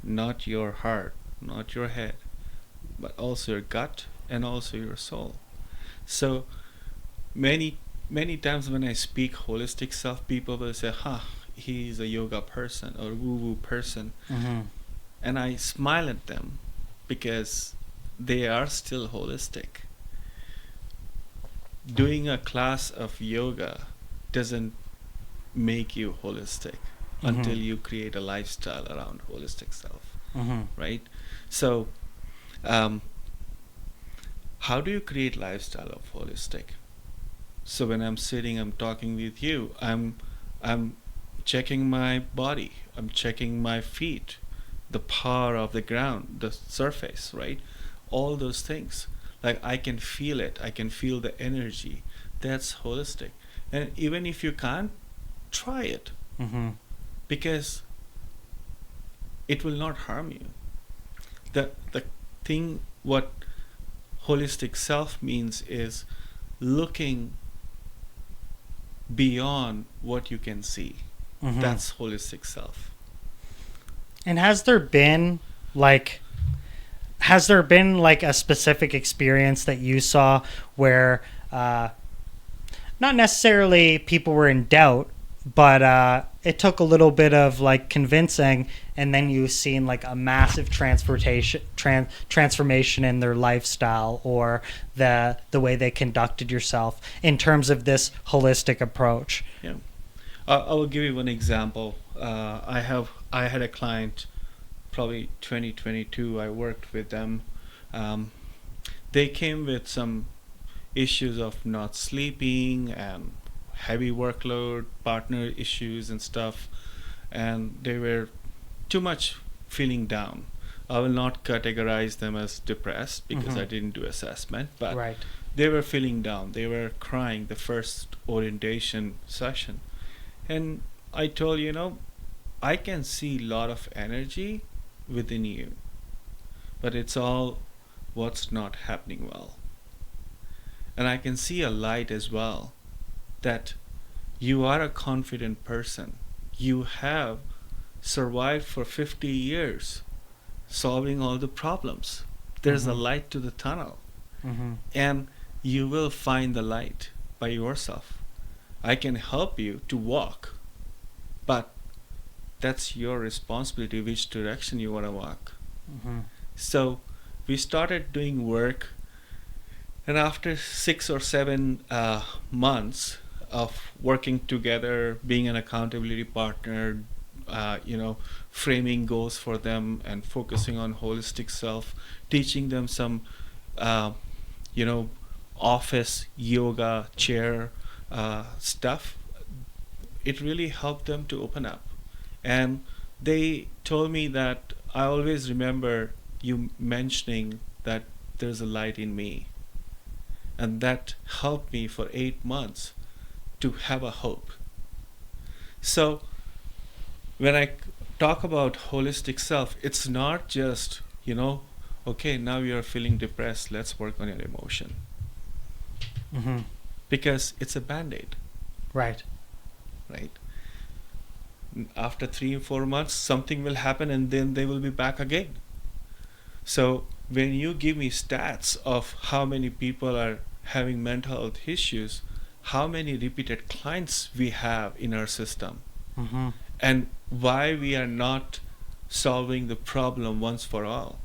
not your heart, not your head, but also your gut and also your soul. So many times when I speak holistic self, people will say, he's a yoga person or woo-woo person. And I smile at them because they are still holistic. Doing a class of yoga doesn't make you holistic until you create a lifestyle around holistic self, right? So how do you create lifestyle of holistic? So when I'm sitting, I'm talking with you, I'm checking my body, I'm checking my feet, the power of the ground, the surface, right? All those things. Like I can feel it, I can feel the energy. That's holistic. And even if you can't, try it. Because it will not harm you. The thing what holistic self means is looking beyond what you can see. That's holistic self. And has there been like a specific experience that you saw where not necessarily people were in doubt, but it took a little bit of like convincing, and then you've seen like a massive transformation in their lifestyle or the way they conducted yourself in terms of this holistic approach? Yeah, I will give you one example. I had a client, probably 2022. I worked with them. They came with some issues of not sleeping and heavy workload, partner issues and stuff, and they were too much feeling down. I will not categorize them as depressed because I didn't do assessment, but Right. they were feeling down. They were crying the first orientation session. And I told, I can see a lot of energy within you, but it's all what's not happening well. And I can see a light as well, that you are a confident person. You have survived for 50 years solving all the problems. There's a light to the tunnel. And you will find the light by yourself. I can help you to walk, but that's your responsibility which direction you want to walk. So we started doing work, and after 6 or 7 months of working together, being an accountability partner, framing goals for them and focusing on holistic self, teaching them some office yoga chair stuff, it really helped them to open up. And they told me that I always remember you mentioning that there's a light in me. And that helped me for 8 months to have a hope. So when I talk about holistic self, it's not just, okay, now you're feeling depressed, let's work on your emotion. Mm-hmm. Because it's a band-aid, Right. right? After 3 or 4 months, something will happen and then they will be back again. So when you give me stats of how many people are having mental health issues, how many repeated clients we have in our system, Mm-hmm. and why we are not solving the problem once for all.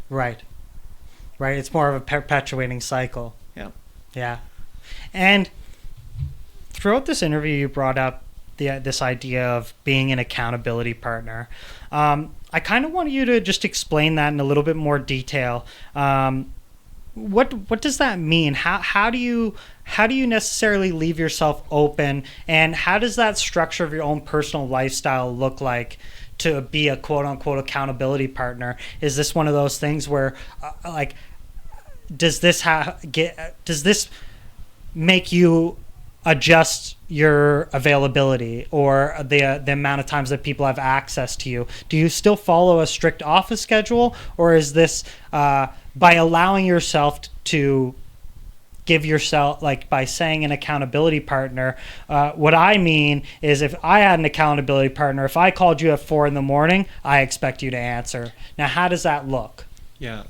Right. Right. It's more of a perpetuating cycle. Yeah. Yeah. And throughout this interview, you brought up this idea of being an accountability partner. I kind of want you to just explain that in a little bit more detail. What does that mean? How do you necessarily leave yourself open, and how does that structure of your own personal lifestyle look like to be a quote unquote accountability partner? Is this one of those things where does this make you adjust your availability or the amount of times that people have access to you? Do you still follow a strict office schedule, or is this by allowing yourself to give yourself, like by saying an accountability partner? What I mean is, if I had an accountability partner, if I called you at 4 a.m, I expect you to answer. Now, how does that look? Yeah.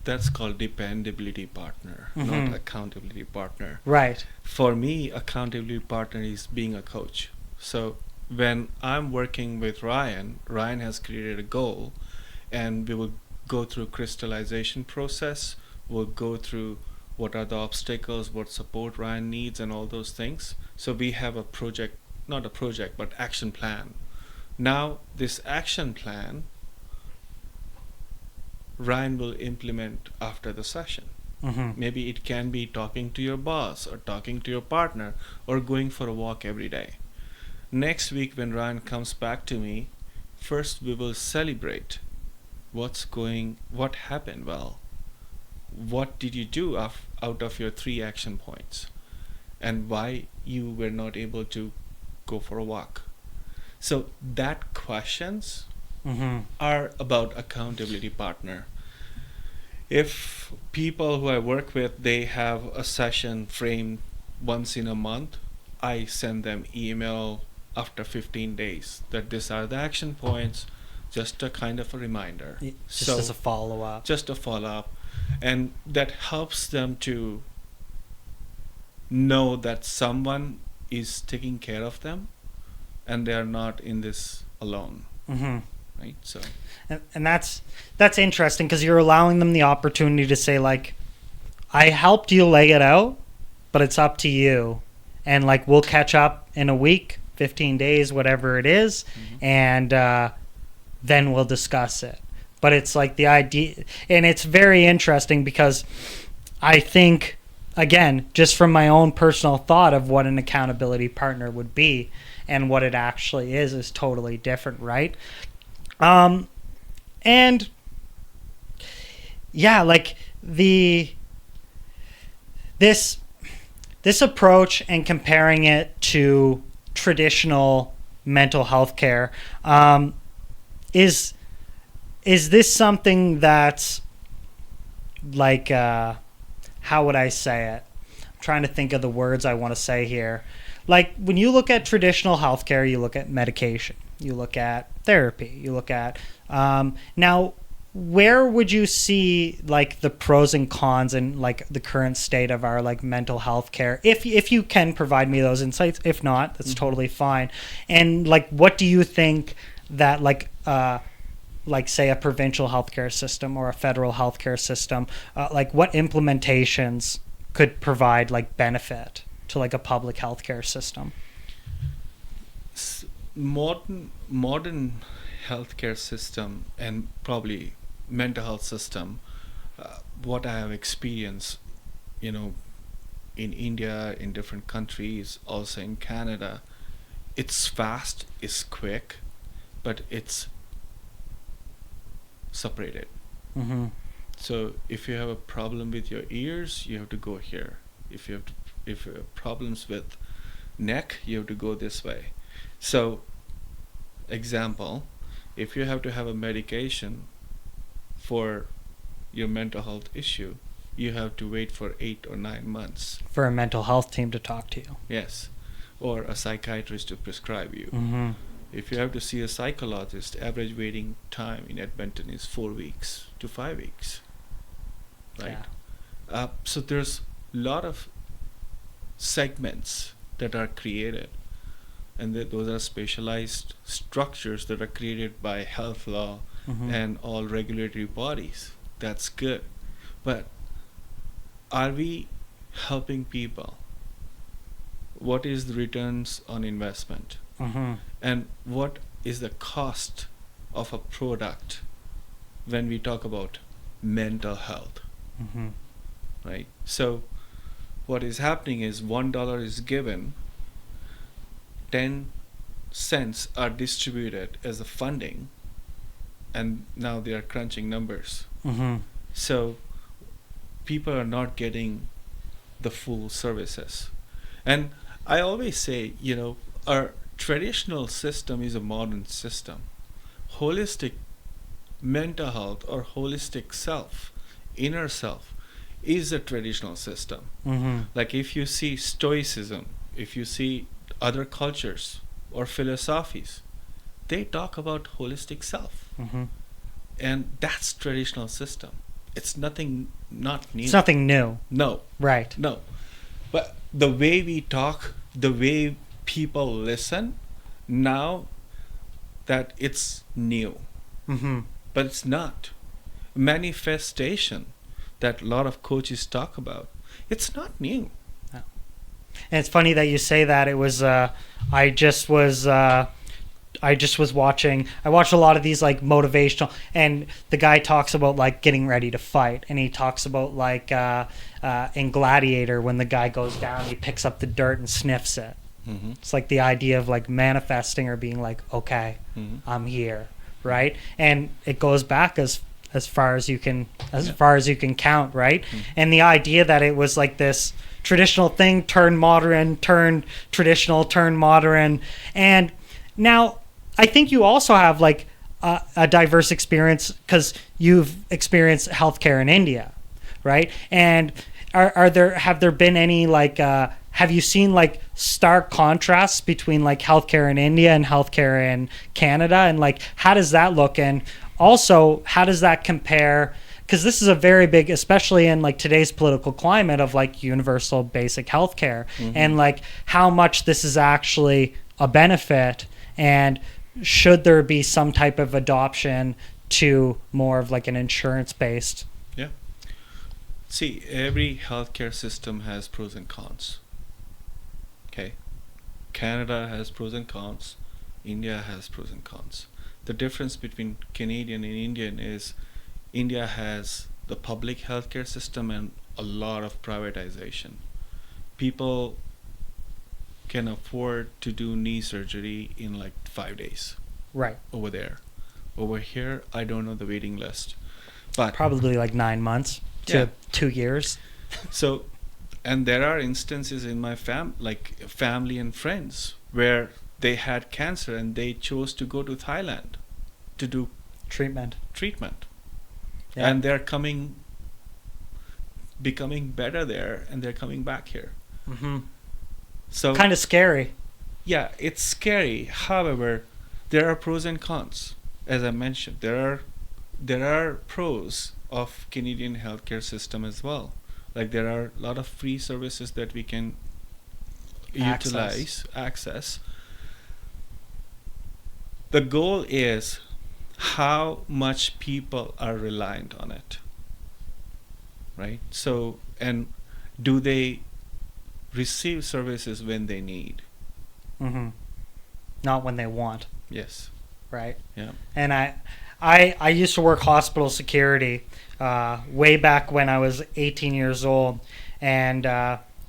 That's called dependability partner, not accountability partner. Right. For me, accountability partner is being a coach. So when I'm working with Ryan has created a goal, and we will go through crystallization process. We'll go through what are the obstacles, what support Ryan needs, and all those things. So we have a project, not a project, but action plan. Now, this action plan, Ryan will implement after the session. Mm-hmm. Maybe it can be talking to your boss or talking to your partner or going for a walk every day. Next week when Ryan comes back to me, first we will celebrate what happened well. What did you do out of your 3 action points, and why you were not able to go for a walk. So that questions are about accountability partner. If people who I work with, they have a session framed once in a month, I send them email after 15 days that these are the action points, just a kind of a reminder. Just as a follow-up. Just a follow-up. And that helps them to know that someone is taking care of them and they are not in this alone. Mm-hmm. Right? So, and that's interesting, because you're allowing them the opportunity to say, like, I helped you lay it out, but it's up to you. And, like, we'll catch up in a week, 15 days, whatever it is, and then we'll discuss it. But it's like the idea, and it's very interesting because I think, again, just from my own personal thought of what an accountability partner would be and what it actually is totally different, right? And yeah, like this approach and comparing it to traditional mental health care, is this something that's like, how would I say it? I'm trying to think of the words I want to say here. Like, when you look at traditional healthcare, you look at medication, you look at therapy, you look at now, where would you see like the pros and cons and like the current state of our like mental health care, if you can provide me those insights? If not, that's totally fine. And like, what do you think that like say a provincial healthcare system or a federal healthcare system, like what implementations could provide like benefit to like a public healthcare system? Modern healthcare system and probably mental health system, what I have experienced, in India, in different countries, also in Canada. It's fast, it's quick, but it's separated. Mm-hmm. So if you have a problem with your ears, you have to go here. If you have problems with neck, you have to go this way. So, example, if you have to have a medication for your mental health issue, you have to wait for 8 or 9 months. For a mental health team to talk to you. Yes, or a psychiatrist to prescribe you. Mm-hmm. If you have to see a psychologist, average waiting time in Edmonton is 4 weeks to 5 weeks. Right. Yeah. So there's a lot of segments that are created, and those are specialized structures that are created by health law Mm-hmm. and all regulatory bodies. That's good. But are we helping people? What is the returns on investment? Mm-hmm. And what is the cost of a product when we talk about mental health? Mm-hmm. Right? So what is happening is $1 is given, 10 cents are distributed as a funding, and now they are crunching numbers. Mm-hmm. So people are not getting the full services. And I always say, our traditional system is a modern system. Holistic mental health or holistic self, inner self, is a traditional system. Mm-hmm. Like if you see Stoicism, if you see other cultures or philosophies, they talk about holistic self. Mm-hmm. And that's traditional system. It's not new. It's nothing new. No. Right. No. But the way we talk, the way people listen, now that it's new. Mm-hmm. But it's not. Manifestation that a lot of coaches talk about, it's not new. No. And it's funny that you say that. It was I just was watching. I watched a lot of these like motivational, and the guy talks about like getting ready to fight, and he talks about like in Gladiator when the guy goes down, he picks up the dirt and sniffs it. Mm-hmm. It's like the idea of like manifesting or being like, okay, Mm-hmm. I'm here, right? And it goes back as far as you can Yeah. far as you can count, right? Mm-hmm. And the idea that it was like this traditional thing turned modern, turned traditional, turned modern, and now I think you also have like a diverse experience because you've experienced healthcare in India, right? And have there been any like have you seen like stark contrasts between like healthcare in India and healthcare in Canada, and like how does that look, and also how does that compare? Because this is a very big, especially in like today's political climate of like universal basic healthcare, and like how much this is actually a benefit, and should there be some type of adoption to more of like an insurance-based? Yeah. See, every healthcare system has pros and cons. Okay. Canada has pros and cons. India has pros and cons. The difference between Canadian and Indian is India has the public healthcare system and a lot of privatization. People can afford to do knee surgery in like 5 days. Right. Over there. Over here, I don't know the waiting list. But Probably like 9 months to Yeah. 2 years. so, and there are instances in my family and friends where they had cancer and they chose to go to Thailand to do Treatment. treatment. Yeah. And they're becoming better there, and they're coming back here. Mm-hmm. So Kind of scary. yeah, it's scary. However, there are pros and cons. As I mentioned, there are pros of Canadian healthcare system as well. Like there are a lot of free services that we can access. The goal is how much people are reliant on it, right? So, and do they receive services when they need? Mm-hmm. Not when they want, Yes. right? Yeah. And I used to work hospital security way back when I was 18 years old, and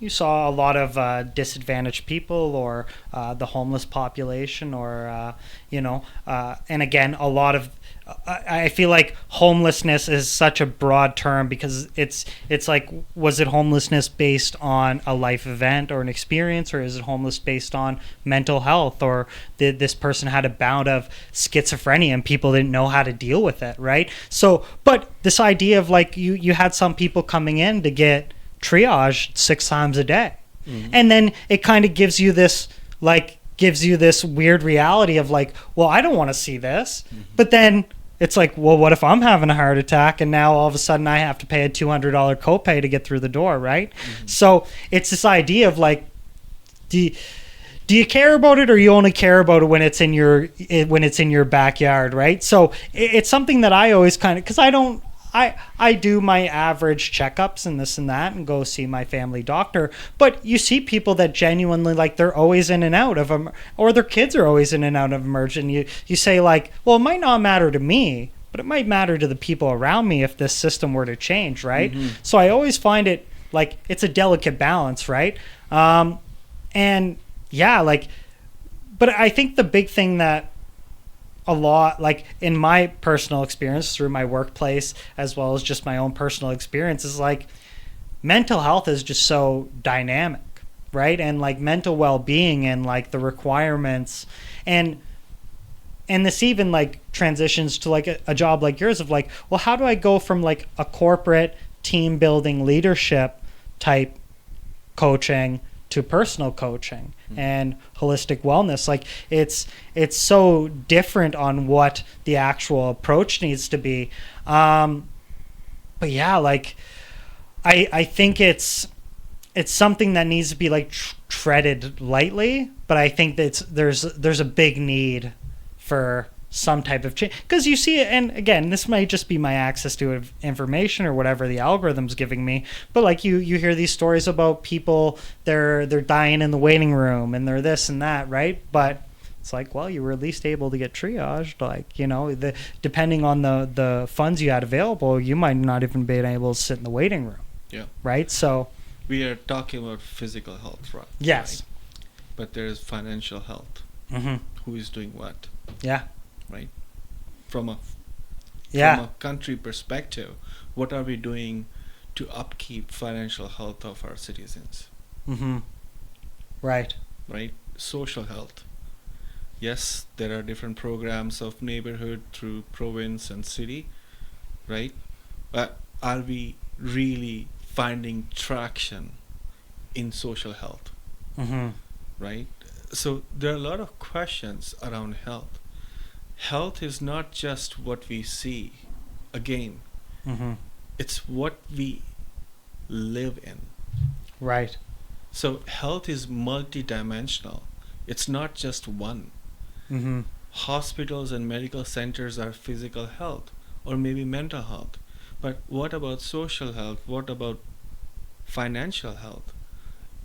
you saw a lot of disadvantaged people or the homeless population or and again a lot of I feel like homelessness is such a broad term because it's like, was it homelessness based on a life event or an experience, or is it homeless based on mental health, or did this person had a bout of schizophrenia and people didn't know how to deal with it, right? So, but this idea of like you had some people coming in to get triaged 6 times a day, and then it kind of gives you this weird reality of like, well, I don't want to see this, but then it's like, well, what if I'm having a heart attack and now all of a sudden I have to pay a $200 copay to get through the door, right? So it's this idea of like, do you care about it, or you only care about it when it's in your backyard, right? So it's something that I always kind of, because I do my average checkups and this and that and go see my family doctor, but you see people that genuinely like they're always in and out of them, or their kids are always in and out of emergency. You say like, well, it might not matter to me, but it might matter to the people around me if this system were to change, right? So I always find it like it's a delicate balance, right? And yeah, like, but I think the big thing that a lot, like in my personal experience through my workplace as well as just my own personal experience, is like mental health is just so dynamic, right? And like mental well-being and like the requirements and this even like transitions to like a job like yours of like, well, how do I go from like a corporate team building leadership type coaching to personal coaching and holistic wellness? Like it's so different on what the actual approach needs to be. But yeah, like I think it's something that needs to be like treaded lightly, but I think that there's a big need for some type of change, because you see it, and again, this might just be my access to information or whatever the algorithm's giving me, but like you hear these stories about people, they're dying in the waiting room and they're this and that, right? But it's like, well, you were at least able to get triaged, like, depending on the funds you had available, you might not even be able to sit in the waiting room. Yeah. Right? So We are talking about physical health, right? yes. Right? But there's financial health. Who is doing what? Yeah. Right? From a country perspective, what are we doing to upkeep financial health of our citizens? Right. Right? Social health. Yes, there are different programs of neighborhood through province and city, right? But are we really finding traction in social health? Right? So there are a lot of questions around health. Health is not just what we see, again, it's what we live in. Right. So health is multidimensional. It's not just one. Hospitals and medical centers are physical health or maybe mental health. But what about social health? What about financial health?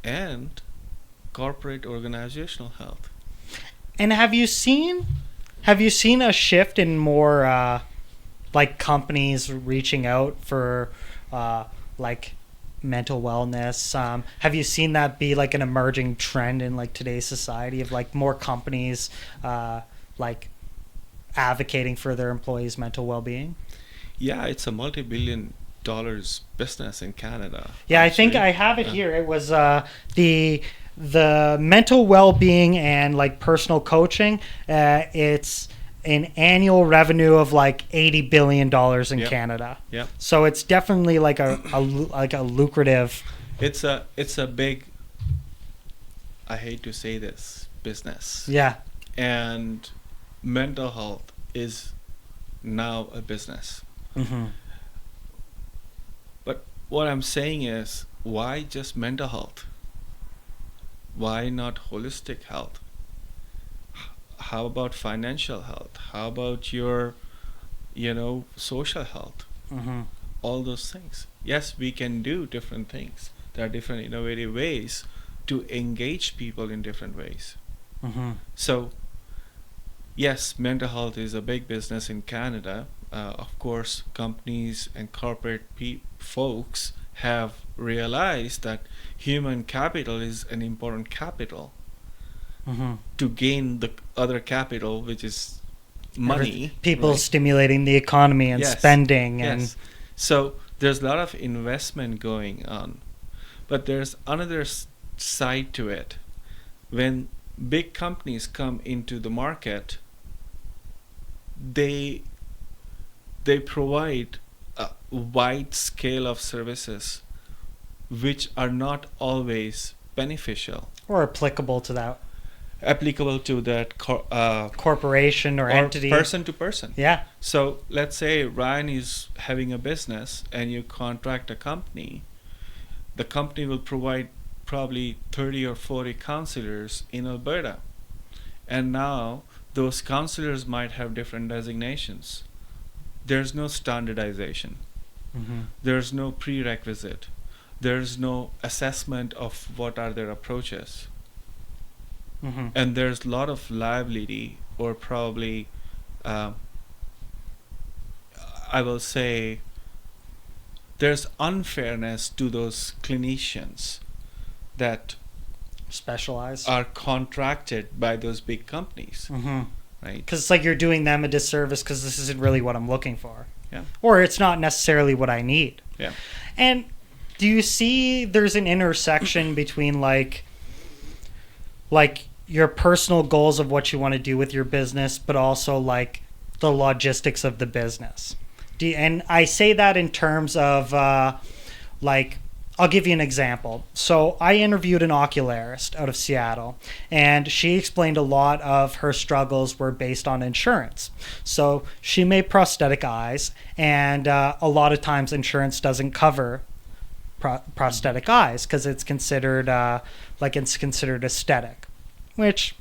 And corporate organizational health? And have you seen a shift in more like companies reaching out for like mental wellness? Have you seen that be like an emerging trend in like today's society of like more companies like advocating for their employees' mental well-being? Yeah, it's a multi-billion dollars business in Canada. Yeah, actually. I think I have it here. It was the mental well-being and like personal coaching. It's an annual revenue of like $80 billion in Canada. Yeah. So it's definitely like a lucrative. It's a big, I hate to say this, business. Yeah. And mental health is now a business. But what I'm saying is, why just mental health? Why not holistic health? How about financial health? How about your, social health? All those things. Yes, we can do different things. There are different innovative ways to engage people in different ways. So, yes, mental health is a big business in Canada. Of course, companies and corporate folks have realized that human capital is an important capital to gain the other capital, which is money. People right? stimulating the economy and Yes, spending and yes. So there's a lot of investment going on, but there's another side to it. When big companies come into the market, they provide a wide scale of services which are not always beneficial, or applicable to that applicable to that corporation or entity. person to person. Yeah. So let's say Ryan is having a business and you contract a company. The company will provide probably 30 or 40 counselors in Alberta. And now those counselors might have different designations. There's no standardization. There's no prerequisite. There's no assessment of what are their approaches. And there's a lot of liability, or probably I will say there's unfairness to those clinicians that Specialized. are contracted by those big companies, right? Because it's like you're doing them a disservice because this isn't really what I'm looking for. Yeah. Or it's not necessarily what I need. Yeah. And do you see there's an intersection between like your personal goals of what you want to do with your business, but also like the logistics of the business? And I say that in terms of like, I'll give you an example. So I interviewed an ocularist out of Seattle, and she explained a lot of her struggles were based on insurance. So she made prosthetic eyes, and a lot of times insurance doesn't cover prosthetic eyes because it's considered aesthetic, which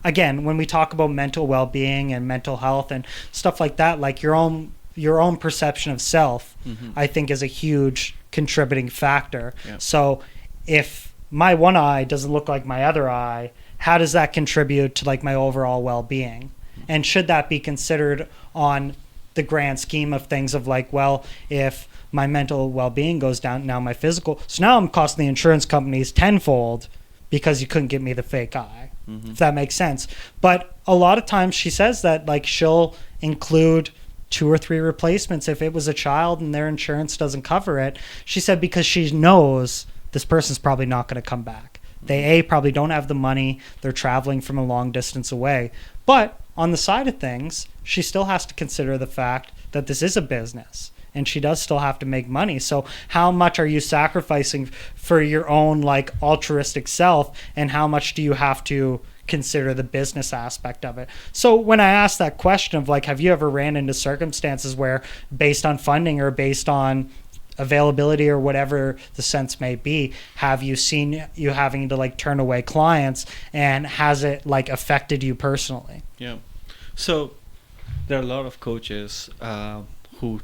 again, when we talk about mental well-being and mental health and stuff like that, like your own perception of self, I think is a huge contributing factor. Yeah. So if my one eye doesn't look like my other eye, how does that contribute to like my overall well-being? And should that be considered on the grand scheme of things of like, well, if my mental well-being goes down, now my physical, so now I'm costing the insurance companies tenfold because you couldn't get me the fake eye, if that makes sense. But a lot of times she says that like she'll include 2 or 3 replacements if it was a child and their insurance doesn't cover it. She said because she knows this person's probably not going to come back. They probably don't have the money. They're traveling from a long distance away. But on the side of things, she still has to consider the fact that this is a business and she does still have to make money. So how much are you sacrificing for your own like altruistic self, and how much do you have to consider the business aspect of it? So when I asked that question of like, have you ever ran into circumstances where based on funding or based on availability or whatever the sense may be, have you seen you having to like turn away clients, and has it like affected you personally? Yeah. So there are a lot of coaches who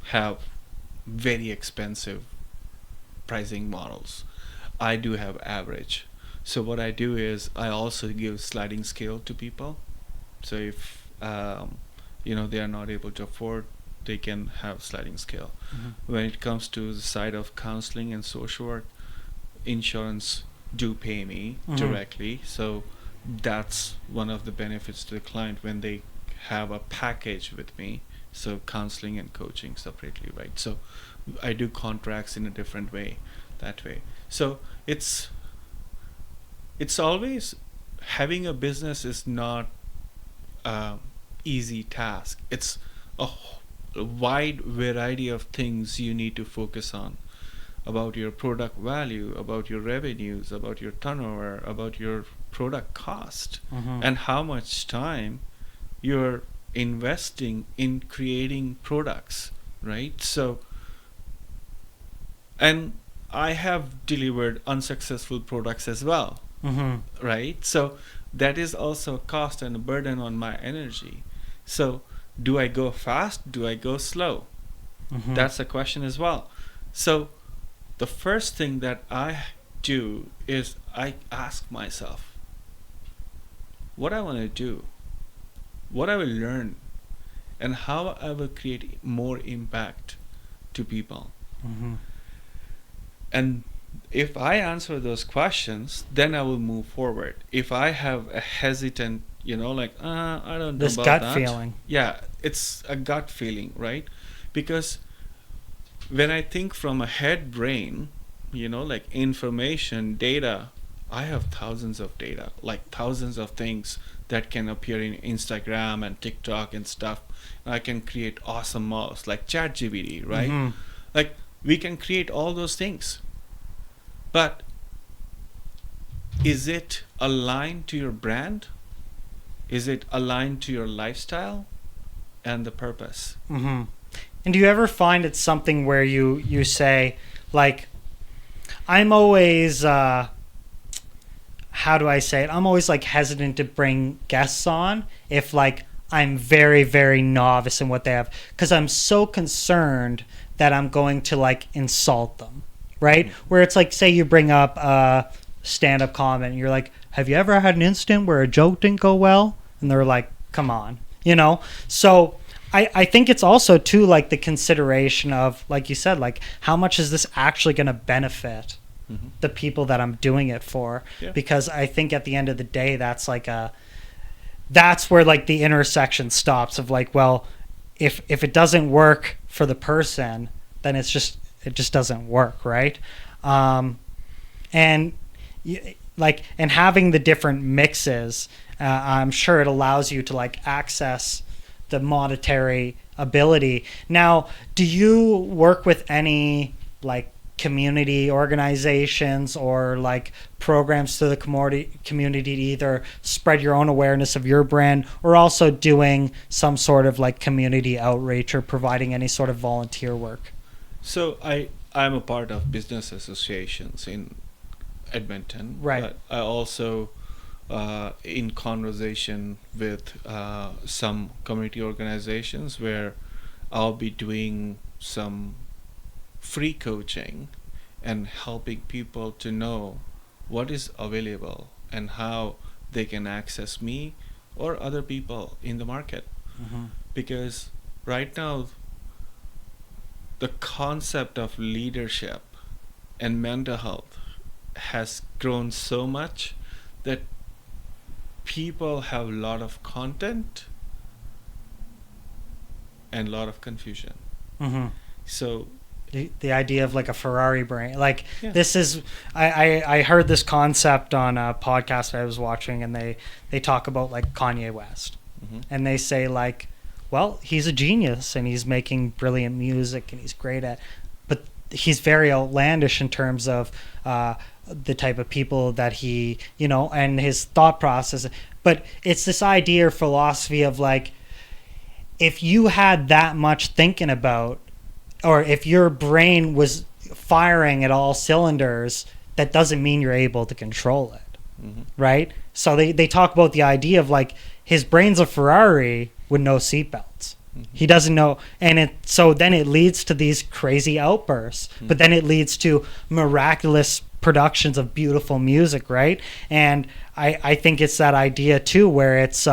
have very expensive pricing models. I do have average. So what I do is I also give sliding scale to people. So if they are not able to afford, they can have sliding scale. When it comes to the side of counseling and social work, insurance do pay me directly. So that's one of the benefits to the client when they have a package with me. So counseling and coaching separately, right? So I do contracts in a different way, that way. So it's always, having a business is not easy task. It's a wide variety of things you need to focus on, about your product value, about your revenues, about your turnover, about your product cost, and how much time you're investing in creating products, right? So, and I have delivered unsuccessful products as well, right? So that is also a cost and a burden on my energy. So do I go fast? Do I go slow? That's a question as well. So the first thing that I do is I ask myself what I want to do, what I will learn, and how I will create more impact to people. And if I answer those questions, then I will move forward. If I have a hesitant, like, I don't know This about gut that. feeling. Yeah, it's a gut feeling, right? Because when I think from a head brain, like information, data, I have thousands of data, like thousands of things that can appear in Instagram and TikTok and stuff. I can create awesome models like ChatGPT, right? Mm-hmm. Like we can create all those things. But is it aligned to your brand? Is it aligned to your lifestyle and the purpose? Mm-hmm. And do you ever find it's something where you say, like, I'm always, how do I say it? I'm always like hesitant to bring guests on if like I'm very, very novice in what they have, because I'm so concerned that I'm going to like insult them, right? Mm-hmm. Where it's like, say you bring up a stand-up comment and you're like, have you ever had an incident where a joke didn't go well? And they're like, come on, So I think it's also too like the consideration of, like you said, like how much is this actually going to benefit the people that I'm doing it for? Yeah. Because I think at the end of the day, that's where like the intersection stops of like, well, if it doesn't work for the person, then it just doesn't work, right? And having the different mixes, I'm sure it allows you to like access the monetary ability. Now, do you work with any like community organizations or like programs to the community to either spread your own awareness of your brand, or also doing some sort of like community outreach or providing any sort of volunteer work? So I'm a part of business associations in Edmonton. Right. But I also in conversation with some community organizations where I'll be doing some free coaching and helping people to know what is available and how they can access me or other people in the market. Mm-hmm. Because right now the concept of leadership and mental health has grown so much that people have a lot of content and a lot of confusion. Mm-hmm. So the idea of like a Ferrari brain, like Yeah. this is, I heard this concept on a podcast I was watching, and they talk about like Kanye West, and they say like, well, he's a genius and he's making brilliant music and he's great at, but he's very outlandish in terms of the type of people that he, and his thought process. But it's this idea or philosophy of like, if you had that much thinking about, or if your brain was firing at all cylinders, that doesn't mean you're able to control it, right? So they talk about the idea of like, his brain's a Ferrari with no seatbelts. He doesn't know, and so then it leads to these crazy outbursts, but then it leads to miraculous productions of beautiful music, right? And I think it's that idea too, where it's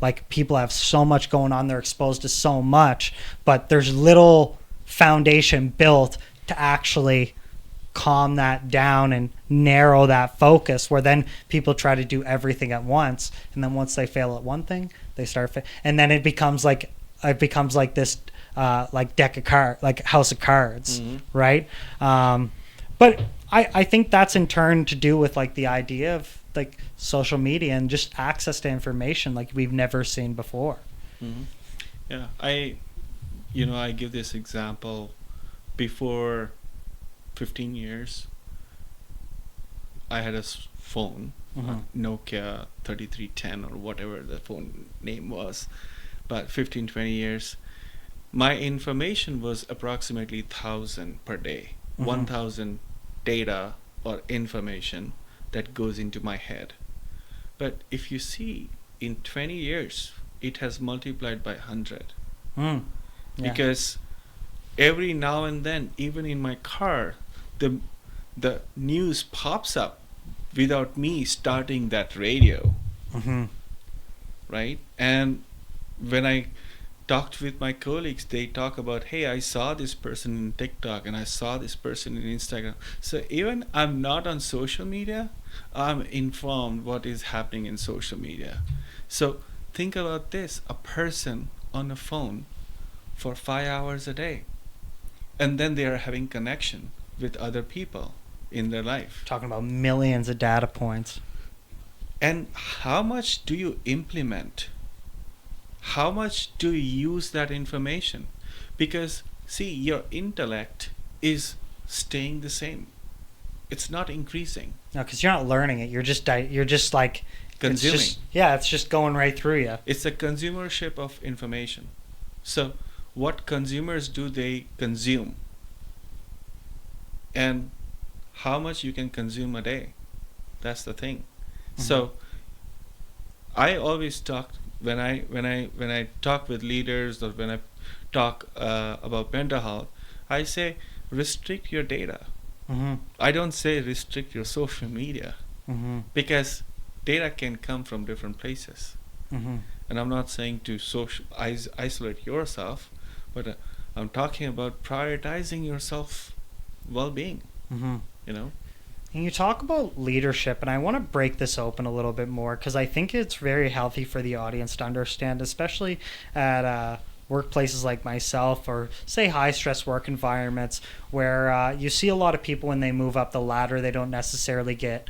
like people have so much going on, they're exposed to so much, but there's little foundation built to actually calm that down and narrow that focus, where then people try to do everything at once, and then once they fail at one thing, they start and then it becomes like this like deck of cards, like house of cards, right? But I think that's in turn to do with like the idea of like social media and just access to information like we've never seen before. Yeah, I give this example. Before 15 years, I had a phone, Nokia 3310 or whatever the phone name was. But 15, 20 years, my information was approximately 1,000 per day, 1,000 data or information that goes into my head. But if you see, in 20 years, it has multiplied by 100. Yeah. Because every now and then, even in my car, the news pops up without me starting that radio, right? And when I talked with my colleagues, they talk about, hey, I saw this person in TikTok and I saw this person in Instagram. So even I'm not on social media, I'm informed what is happening in social media. So think about this, a person on a phone for 5 hours a day, and then they are having connection with other people in their life. Talking about millions of data points. And how much do you implement? How much do you use that information? Because see, your intellect is staying the same. It's not increasing. No, because you're not learning it. You're just like Consuming. It's just going right through you. It's a consumership of information. So what consumers do, they consume. And how much you can consume a day. That's the thing. Mm-hmm. So I always talk when I talk with leaders, or when I talk about mental health, I say restrict your data. Mm-hmm. I don't say restrict your social media, mm-hmm. because data can come from different places. Mm-hmm. And I'm not saying to isolate yourself, but I'm talking about prioritizing your self well-being. Mm-hmm. You know. And you talk about leadership, and I want to break this open a little bit more, because I think it's very healthy for the audience to understand, especially at workplaces like myself, or say high-stress work environments, where you see a lot of people when they move up the ladder, they don't necessarily get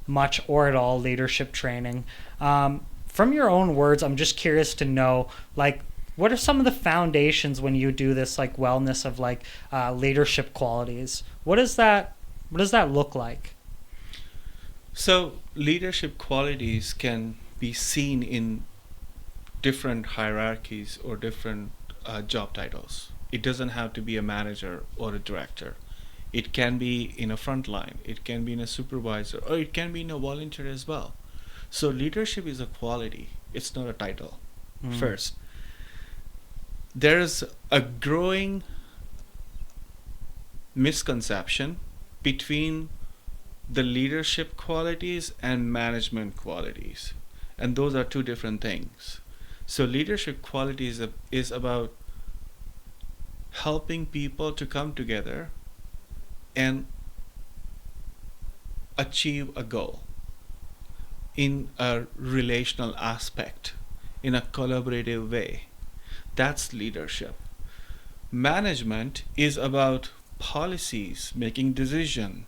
much or at all leadership training. From your own words, I'm just curious to know, like, what are some of the foundations when you do this, like, wellness of, like, leadership qualities? What does that look like? So leadership qualities can be seen in different hierarchies or different job titles. It doesn't have to be a manager or a director. It can be in a front line. It can be in a supervisor, or it can be in a volunteer as well. So leadership is a quality. It's not a title. First, there's a growing misconception between the leadership qualities and management qualities, and those are two different things. So leadership qualities is about helping people to come together and achieve a goal in a relational aspect, in a collaborative way. That's leadership. Management is about policies, making decision,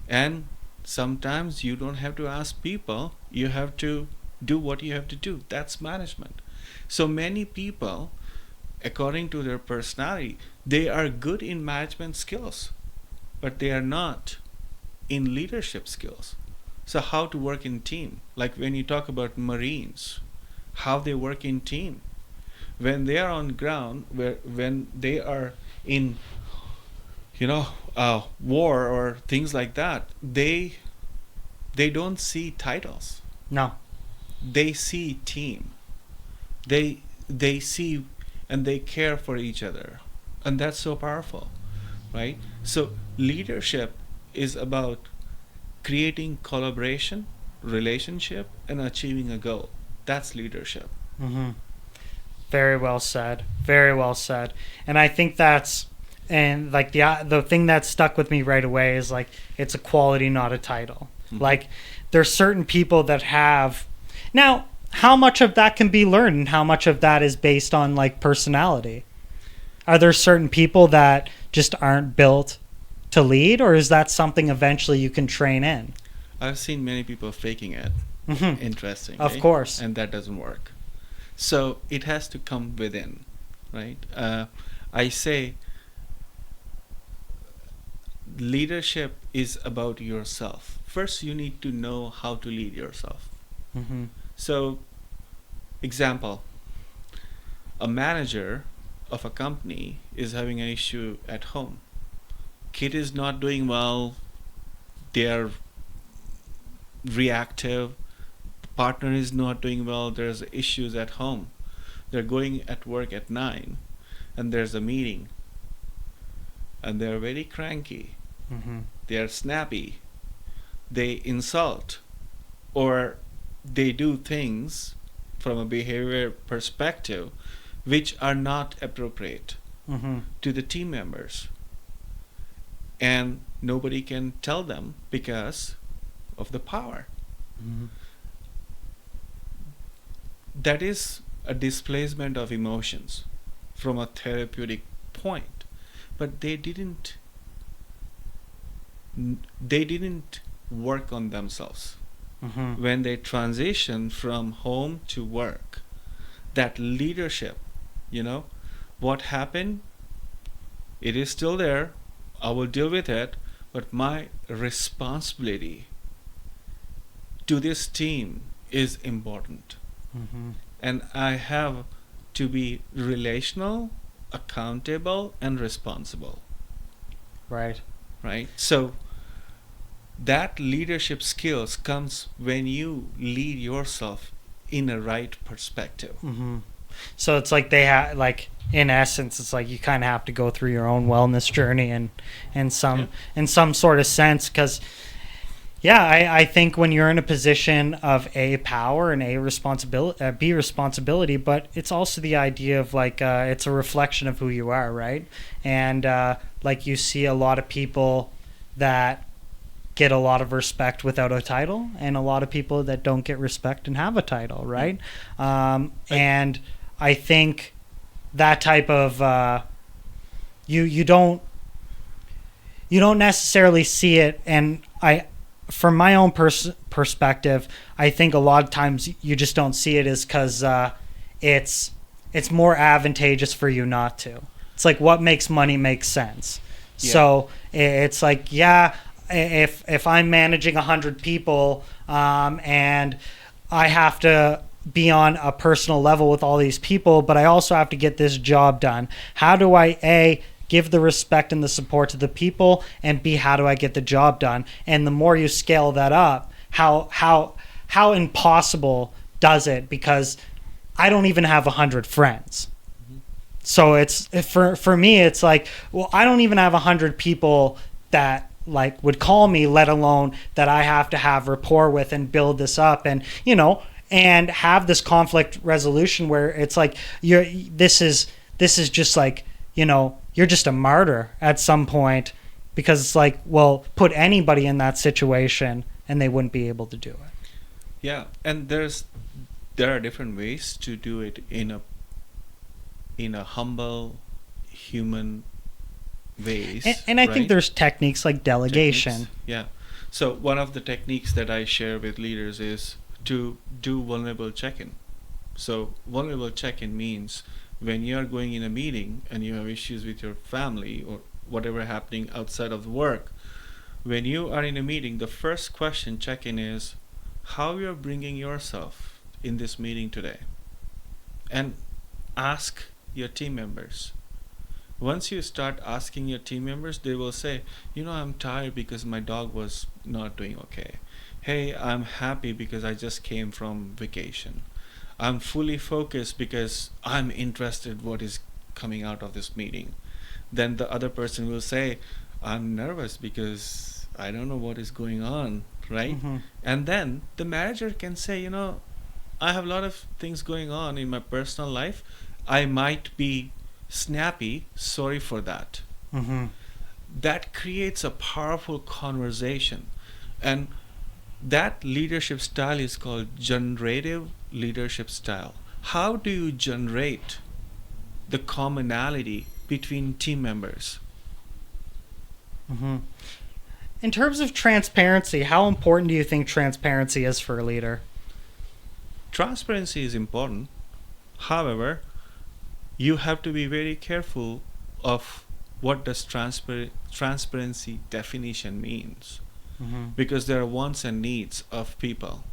and sometimes you don't have to ask people, you have to do what you have to do. That's management. So many people, according to their personality, they are good in management skills, but they are not in leadership skills. So how to work in team, like when you talk about Marines, how they work in team, when they are on ground, when they are in war or things like that, they don't see titles. No. They see team. They see and they care for each other, and that's so powerful, right? So leadership is about creating collaboration, relationship, and achieving a goal. That's leadership. Mm-hmm. Very well said. Very well said. And I think that's, and like the thing that stuck with me right away is, like, it's a quality, not a title. Mm-hmm. Like, there's certain people that have, now how much of that can be learned and how much of that is based on, like, personality? Are there certain people that just aren't built to lead, or is that something eventually you can train in? I've seen many people faking it. Mm-hmm. Interesting. Of course. And that doesn't work. So it has to come within, right? I say leadership is about yourself. First, you need to know how to lead yourself. Mm-hmm. So, example, a manager of a company is having an issue at home. Kid is not doing well. They're reactive. Partner is not doing well. There's issues at home. They're going at work at 9, and there's a meeting, and they're very cranky. Mm-hmm. They're snappy. They insult, or they do things from a behavior perspective which are not appropriate Mm-hmm. to the team members. And nobody can tell them because of the power. Mm-hmm. That is a displacement of emotions from a therapeutic point. But they didn't work on themselves. Mm-hmm. When they transition from home to work, that leadership, what happened, it is still there. I will deal with it, but my responsibility to this team is important. Mm-hmm. And I have to be relational, accountable, and responsible. Right. Right? So that leadership skills comes when you lead yourself in a right perspective. Mm-hmm. So it's like they have, like, in essence, it's like you kind of have to go through your own wellness journey in some sort of sense, because I think when you're in a position of A, power, and A, responsibility, B, responsibility, but it's also the idea of like it's a reflection of who you are, right? And like you see a lot of people that get a lot of respect without a title, and a lot of people that don't get respect and have a title, right? And I think that type of you don't necessarily see it, and from my own perspective, I think a lot of times you just don't see it is because it's more advantageous for you not to. It's like what makes money make sense. Yeah. So it's like, if I'm managing 100 people and I have to be on a personal level with all these people, but I also have to get this job done. How do I, A, give the respect and the support to the people, and B, how do I get the job done? And the more you scale that up, how impossible does it? Because I don't even have 100 friends. Mm-hmm. So it's for me, it's like, well, I don't even have 100 people that like would call me, let alone that I have to have rapport with and build this up, and and have this conflict resolution where it's like this is just like, you're just a martyr at some point, because it's like, well, put anybody in that situation and they wouldn't be able to do it. Yeah, and there are different ways to do it in a humble human ways. And I think there's techniques like delegation. Yeah. So one of the techniques that I share with leaders is to do vulnerable check-in. So vulnerable check-in means when you are going in a meeting and you have issues with your family or whatever happening outside of work, when you are in a meeting, the first question check-in is how you're bringing yourself in this meeting today. And ask your team members. Once you start asking your team members, they will say, I'm tired because my dog was not doing okay. Hey, I'm happy because I just came from vacation. I'm fully focused because I'm interested what is coming out of this meeting. Then the other person will say, I'm nervous because I don't know what is going on, right? Mm-hmm. And then the manager can say, I have a lot of things going on in my personal life. I might be snappy, sorry for that. Mm-hmm. That creates a powerful conversation. And that leadership style is called generative leadership style. How do you generate the commonality between team members? Mm-hmm. In terms of transparency, how important do you think transparency is for a leader? Transparency is important. However, you have to be very careful of what does transparency definition means. Mm-hmm. Because there are wants and needs of people.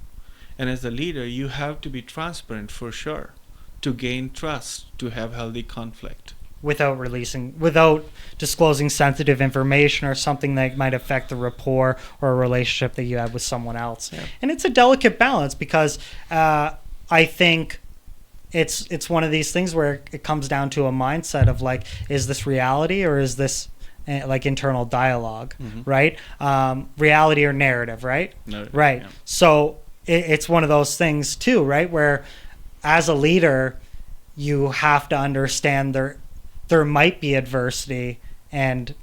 And as a leader, you have to be transparent for sure to gain trust, to have healthy conflict. Without disclosing sensitive information or something that might affect the rapport or a relationship that you have with someone else. Yeah. And it's a delicate balance, because I think it's one of these things where it comes down to a mindset of like, is this reality or is this like internal dialogue, mm-hmm. right? Reality or narrative, right? Right. Yeah. So it's one of those things too, right? Where as a leader, you have to understand there might be adversity, and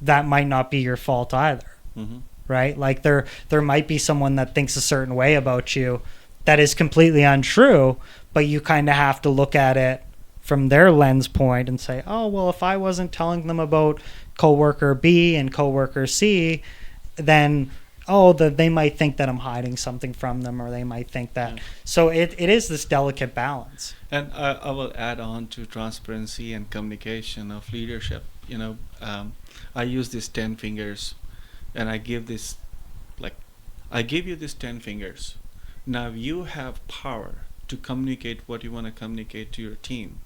that might not be your fault either. Mm-hmm. Right? Like there might be someone that thinks a certain way about you that is completely untrue, but you kind of have to look at it from their lens point and say, oh, well, if I wasn't telling them about coworker B and coworker C, then they might think that I'm hiding something from them, or they might think that. Yeah. So it is this delicate balance. And I will add on to transparency and communication of leadership. I use these 10 fingers, and I give you these 10 fingers. Now you have power to communicate what you want to communicate to your team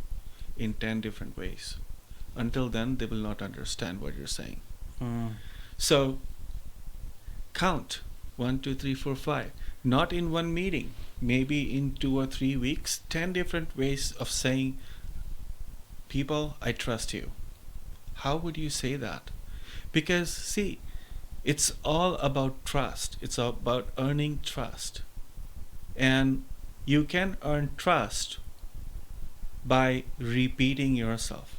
in 10 different ways. Until then, they will not understand what you're saying. So count 1, 2, 3, 4, 5. Not in one meeting, maybe in 2 or 3 weeks, 10 different ways of saying, people, I trust you. How would you say that? Because see, it's all about trust. It's about earning trust. And you can earn trust by repeating yourself.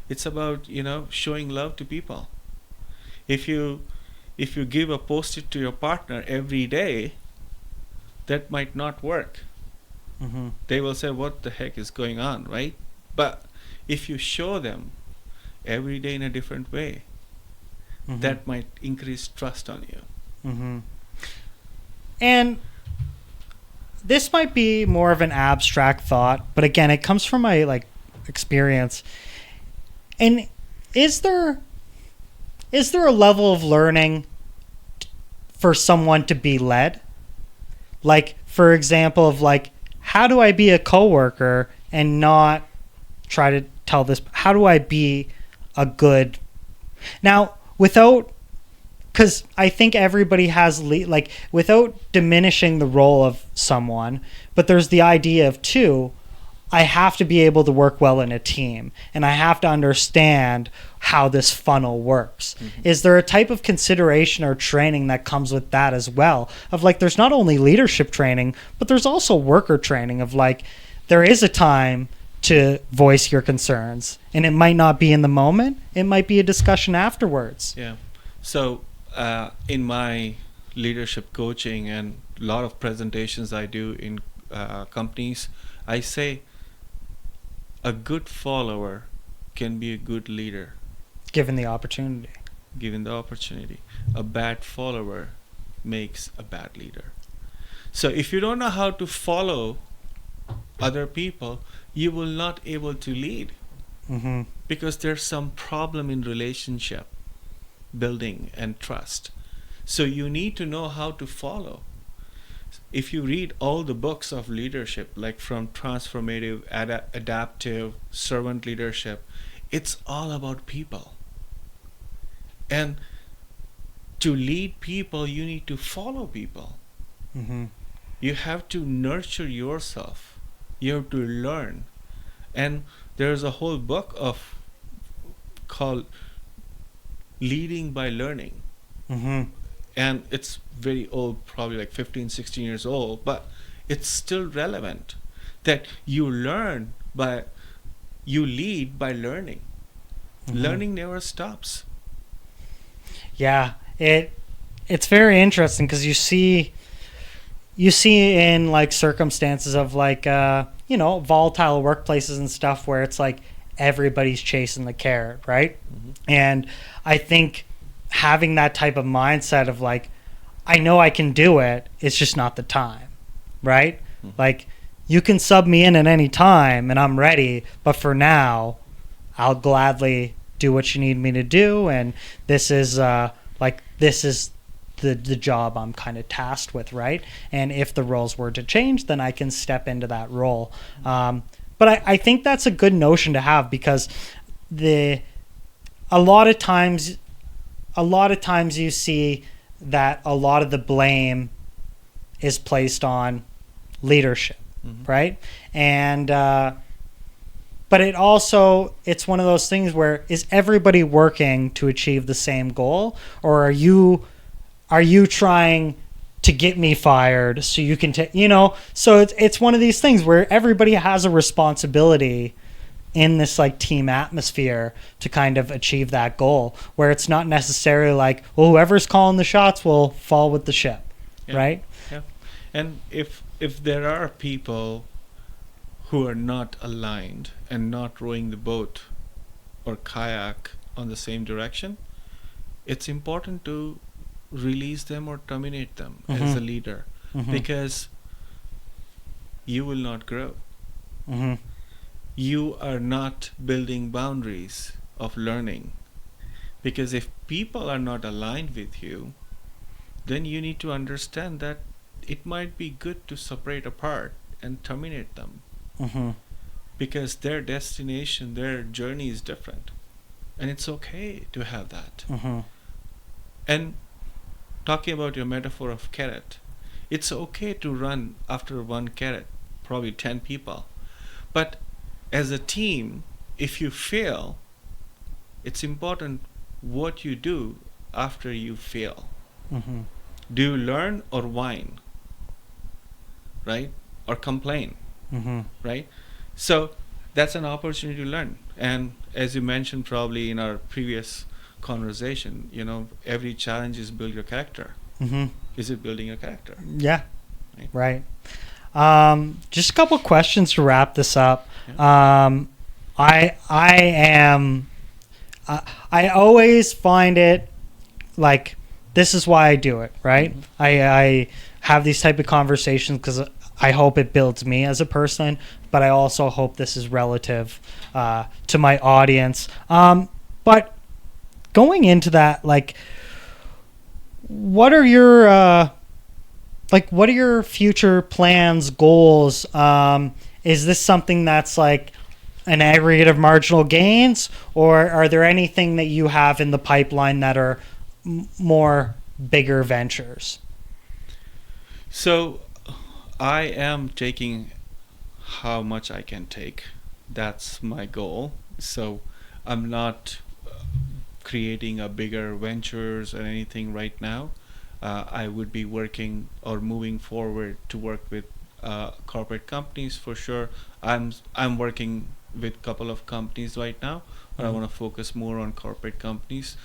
It's about, showing love to people. If you give a post-it to your partner every day, that might not work. Mm-hmm. They will say, what the heck is going on, right? But if you show them every day in a different way, Mm-hmm. that might increase trust on you. Mm-hmm. And this might be more of an abstract thought, but again, it comes from my experience. And is there a level of learning for someone to be led? Like, for example, of how do I be a coworker and not try to tell this? How do I be a good now? Because I think everybody has without diminishing the role of someone, but there's the idea of I have to be able to work well in a team, and I have to understand how this funnel works. Mm-hmm. Is there a type of consideration or training that comes with that as well? Of there's not only leadership training, but there's also worker training of there is a time to voice your concerns, and it might not be in the moment. It might be a discussion afterwards. Yeah. So in my leadership coaching and a lot of presentations I do in companies, I say a good follower can be a good leader. Given the opportunity. A bad follower makes a bad leader. So if you don't know how to follow other people, you will not able to lead. Mm-hmm. Because there's some problem in relationship building and trust. So you need to know how to follow. If you read all the books of leadership, like from transformative, adaptive, servant leadership, it's all about people. And to lead people, you need to follow people. Mm-hmm. You have to nurture yourself. You have to learn. And there's a whole book called Leading by Learning. Mm-hmm. And it's very old, probably 15, 16 years old, but it's still relevant. That you lead by learning. Mm-hmm. Learning never stops. Yeah, it's very interesting because you see in circumstances of volatile workplaces and stuff where it's everybody's chasing the carrot, right? Mm-hmm. And I think having that type of mindset of I know I can do it, it's just not the time, right? Mm-hmm. You can sub me in at any time and I'm ready, but for now I'll gladly do what you need me to do, and this is the job I'm kind of tasked with, right? And if the roles were to change, then I can step into that role. But I think that's a good notion to have, because a lot of times you see that a lot of the blame is placed on leadership, mm-hmm. right? And but it's one of those things where, is everybody working to achieve the same goal, or are you trying to get me fired so you can take, so it's one of these things where everybody has a responsibility in this like team atmosphere to kind of achieve that goal, where it's not necessarily like, well, whoever's calling the shots will fall with the ship. Yeah. Right. Yeah. And if there are people who are not aligned and not rowing the boat or kayak on the same direction, it's important to release them or terminate them as a leader, because you will not grow. You are not building boundaries of learning, because if people are not aligned with you, then you need to understand that it might be good to separate apart and terminate them, because their destination, their journey is different, and it's okay to have that. And talking about your metaphor of carrot, it's okay to run after one carrot, probably 10 people, but as a team, if you fail, it's important what you do after you fail. Do you learn or whine, right? Or complain, right? So that's an opportunity to learn. And as you mentioned probably in our previous conversation, every challenge is build your character. Is it building your character? Yeah. Right. Just a couple questions to wrap this up. Yeah. I always find it like, this is why I do it, right? I have these type of conversations because I hope it builds me as a person, but I also hope this is relative to my audience. But going into that, like, what are your future plans, goals? Is this something that's like an aggregate of marginal gains, or are there anything that you have in the pipeline that are more bigger ventures? So I am taking how much I can take. That's my goal. So I'm not creating a bigger ventures or anything right now. I would be working or moving forward to work with corporate companies for sure. I'm working with a couple of companies right now, but I want to focus more on corporate companies.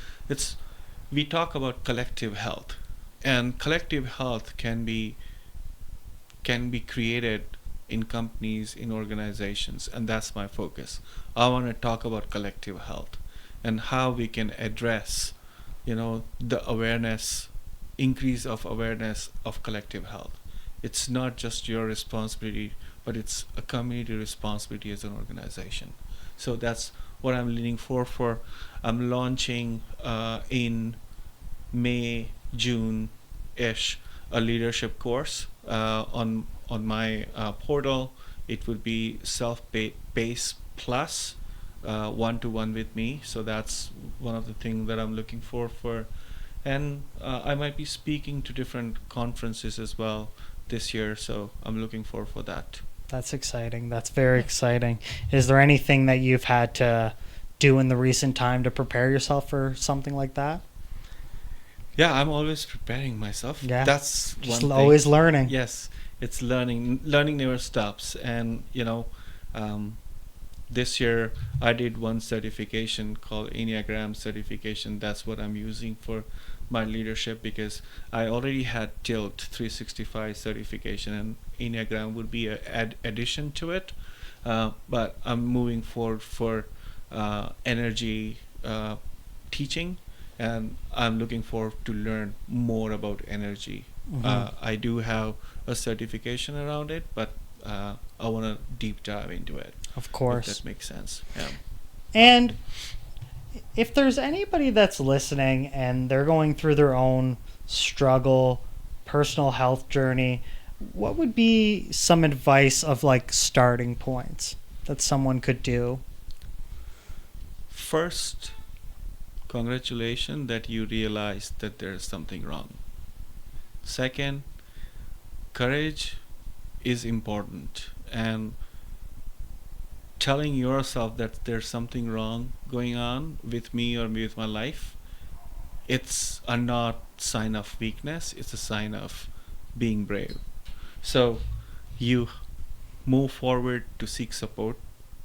We talk about collective health, and collective health can be created in companies, in organizations, and that's my focus. I want to talk about collective health and how we can address, the awareness, increase of awareness of collective health. It's not just your responsibility, but it's a community responsibility as an organization. So that's what I'm leaning for. I'm launching in May, June-ish a leadership course on my portal. It would be self-paced plus one-to-one with me. So that's one of the things that I'm looking for. And I might be speaking to different conferences as well this year, so I'm looking forward for that. That's exciting. That's very exciting. Is there anything that you've had to do in the recent time to prepare yourself for something like that? Yeah, I'm always preparing myself. Yeah, that's just one always thing. learning. Yes, it's learning. Learning never stops. And this year I did one certification called Enneagram certification. That's what I'm using for my leadership, because I already had Tilt 365 certification, and Enneagram would be an addition to it. But I'm moving forward for energy teaching, and I'm looking forward to learn more about energy. I do have a certification around it, but I want to deep dive into it. Of course. If that makes sense. Yeah. And if there's anybody that's listening and they're going through their own struggle, personal health journey, what would be some advice of like starting points that someone could do? First, congratulations that you realize that there's something wrong. Second, courage is important, and telling yourself that there's something wrong going on with me or with my life, it's a not sign of weakness, it's a sign of being brave. So you move forward to seek support.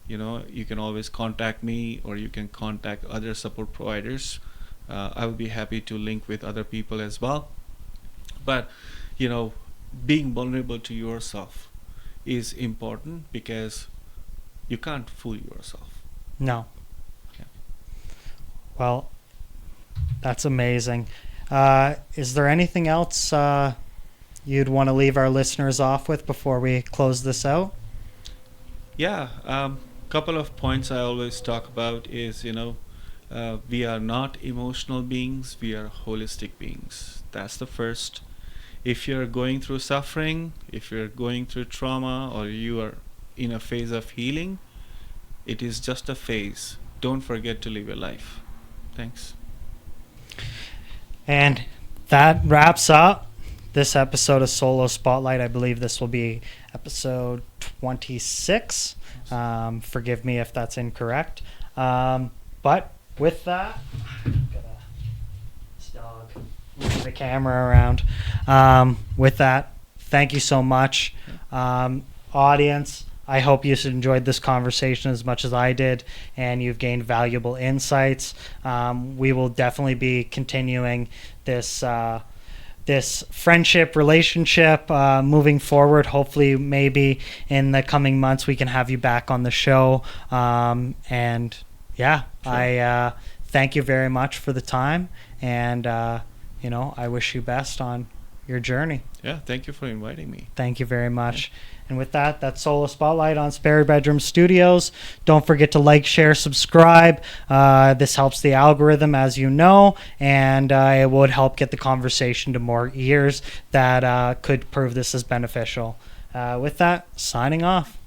You can always contact me, or you can contact other support providers. I will be happy to link with other people as well. But being vulnerable to yourself is important, because you can't fool yourself. No. Yeah. Well, that's amazing. Is there anything else you'd want to leave our listeners off with before we close this out? Yeah, couple of points I always talk about is, we are not emotional beings, we are holistic beings. That's the first. If you're going through suffering, if you're going through trauma, or you are in a phase of healing, it is just a phase. Don't forget to live your life. Thanks. And that wraps up this episode of Solo Spotlight. I believe this will be episode 26. Forgive me if that's incorrect. But with that, this dog moving the camera around. With that, thank you so much. Audience, I hope you enjoyed this conversation as much as I did, and you've gained valuable insights. We will definitely be continuing this friendship relationship moving forward. Hopefully, maybe in the coming months, we can have you back on the show. And yeah, sure. I thank you very much for the time, and I wish you best on your journey. Yeah, thank you for inviting me. Thank you very much. Yeah. And with that, that's Solo Spotlight on Spare Bedroom Studios. Don't forget to like, share, subscribe. This helps the algorithm, as you know, and it would help get the conversation to more ears that could prove this as beneficial. With that, signing off.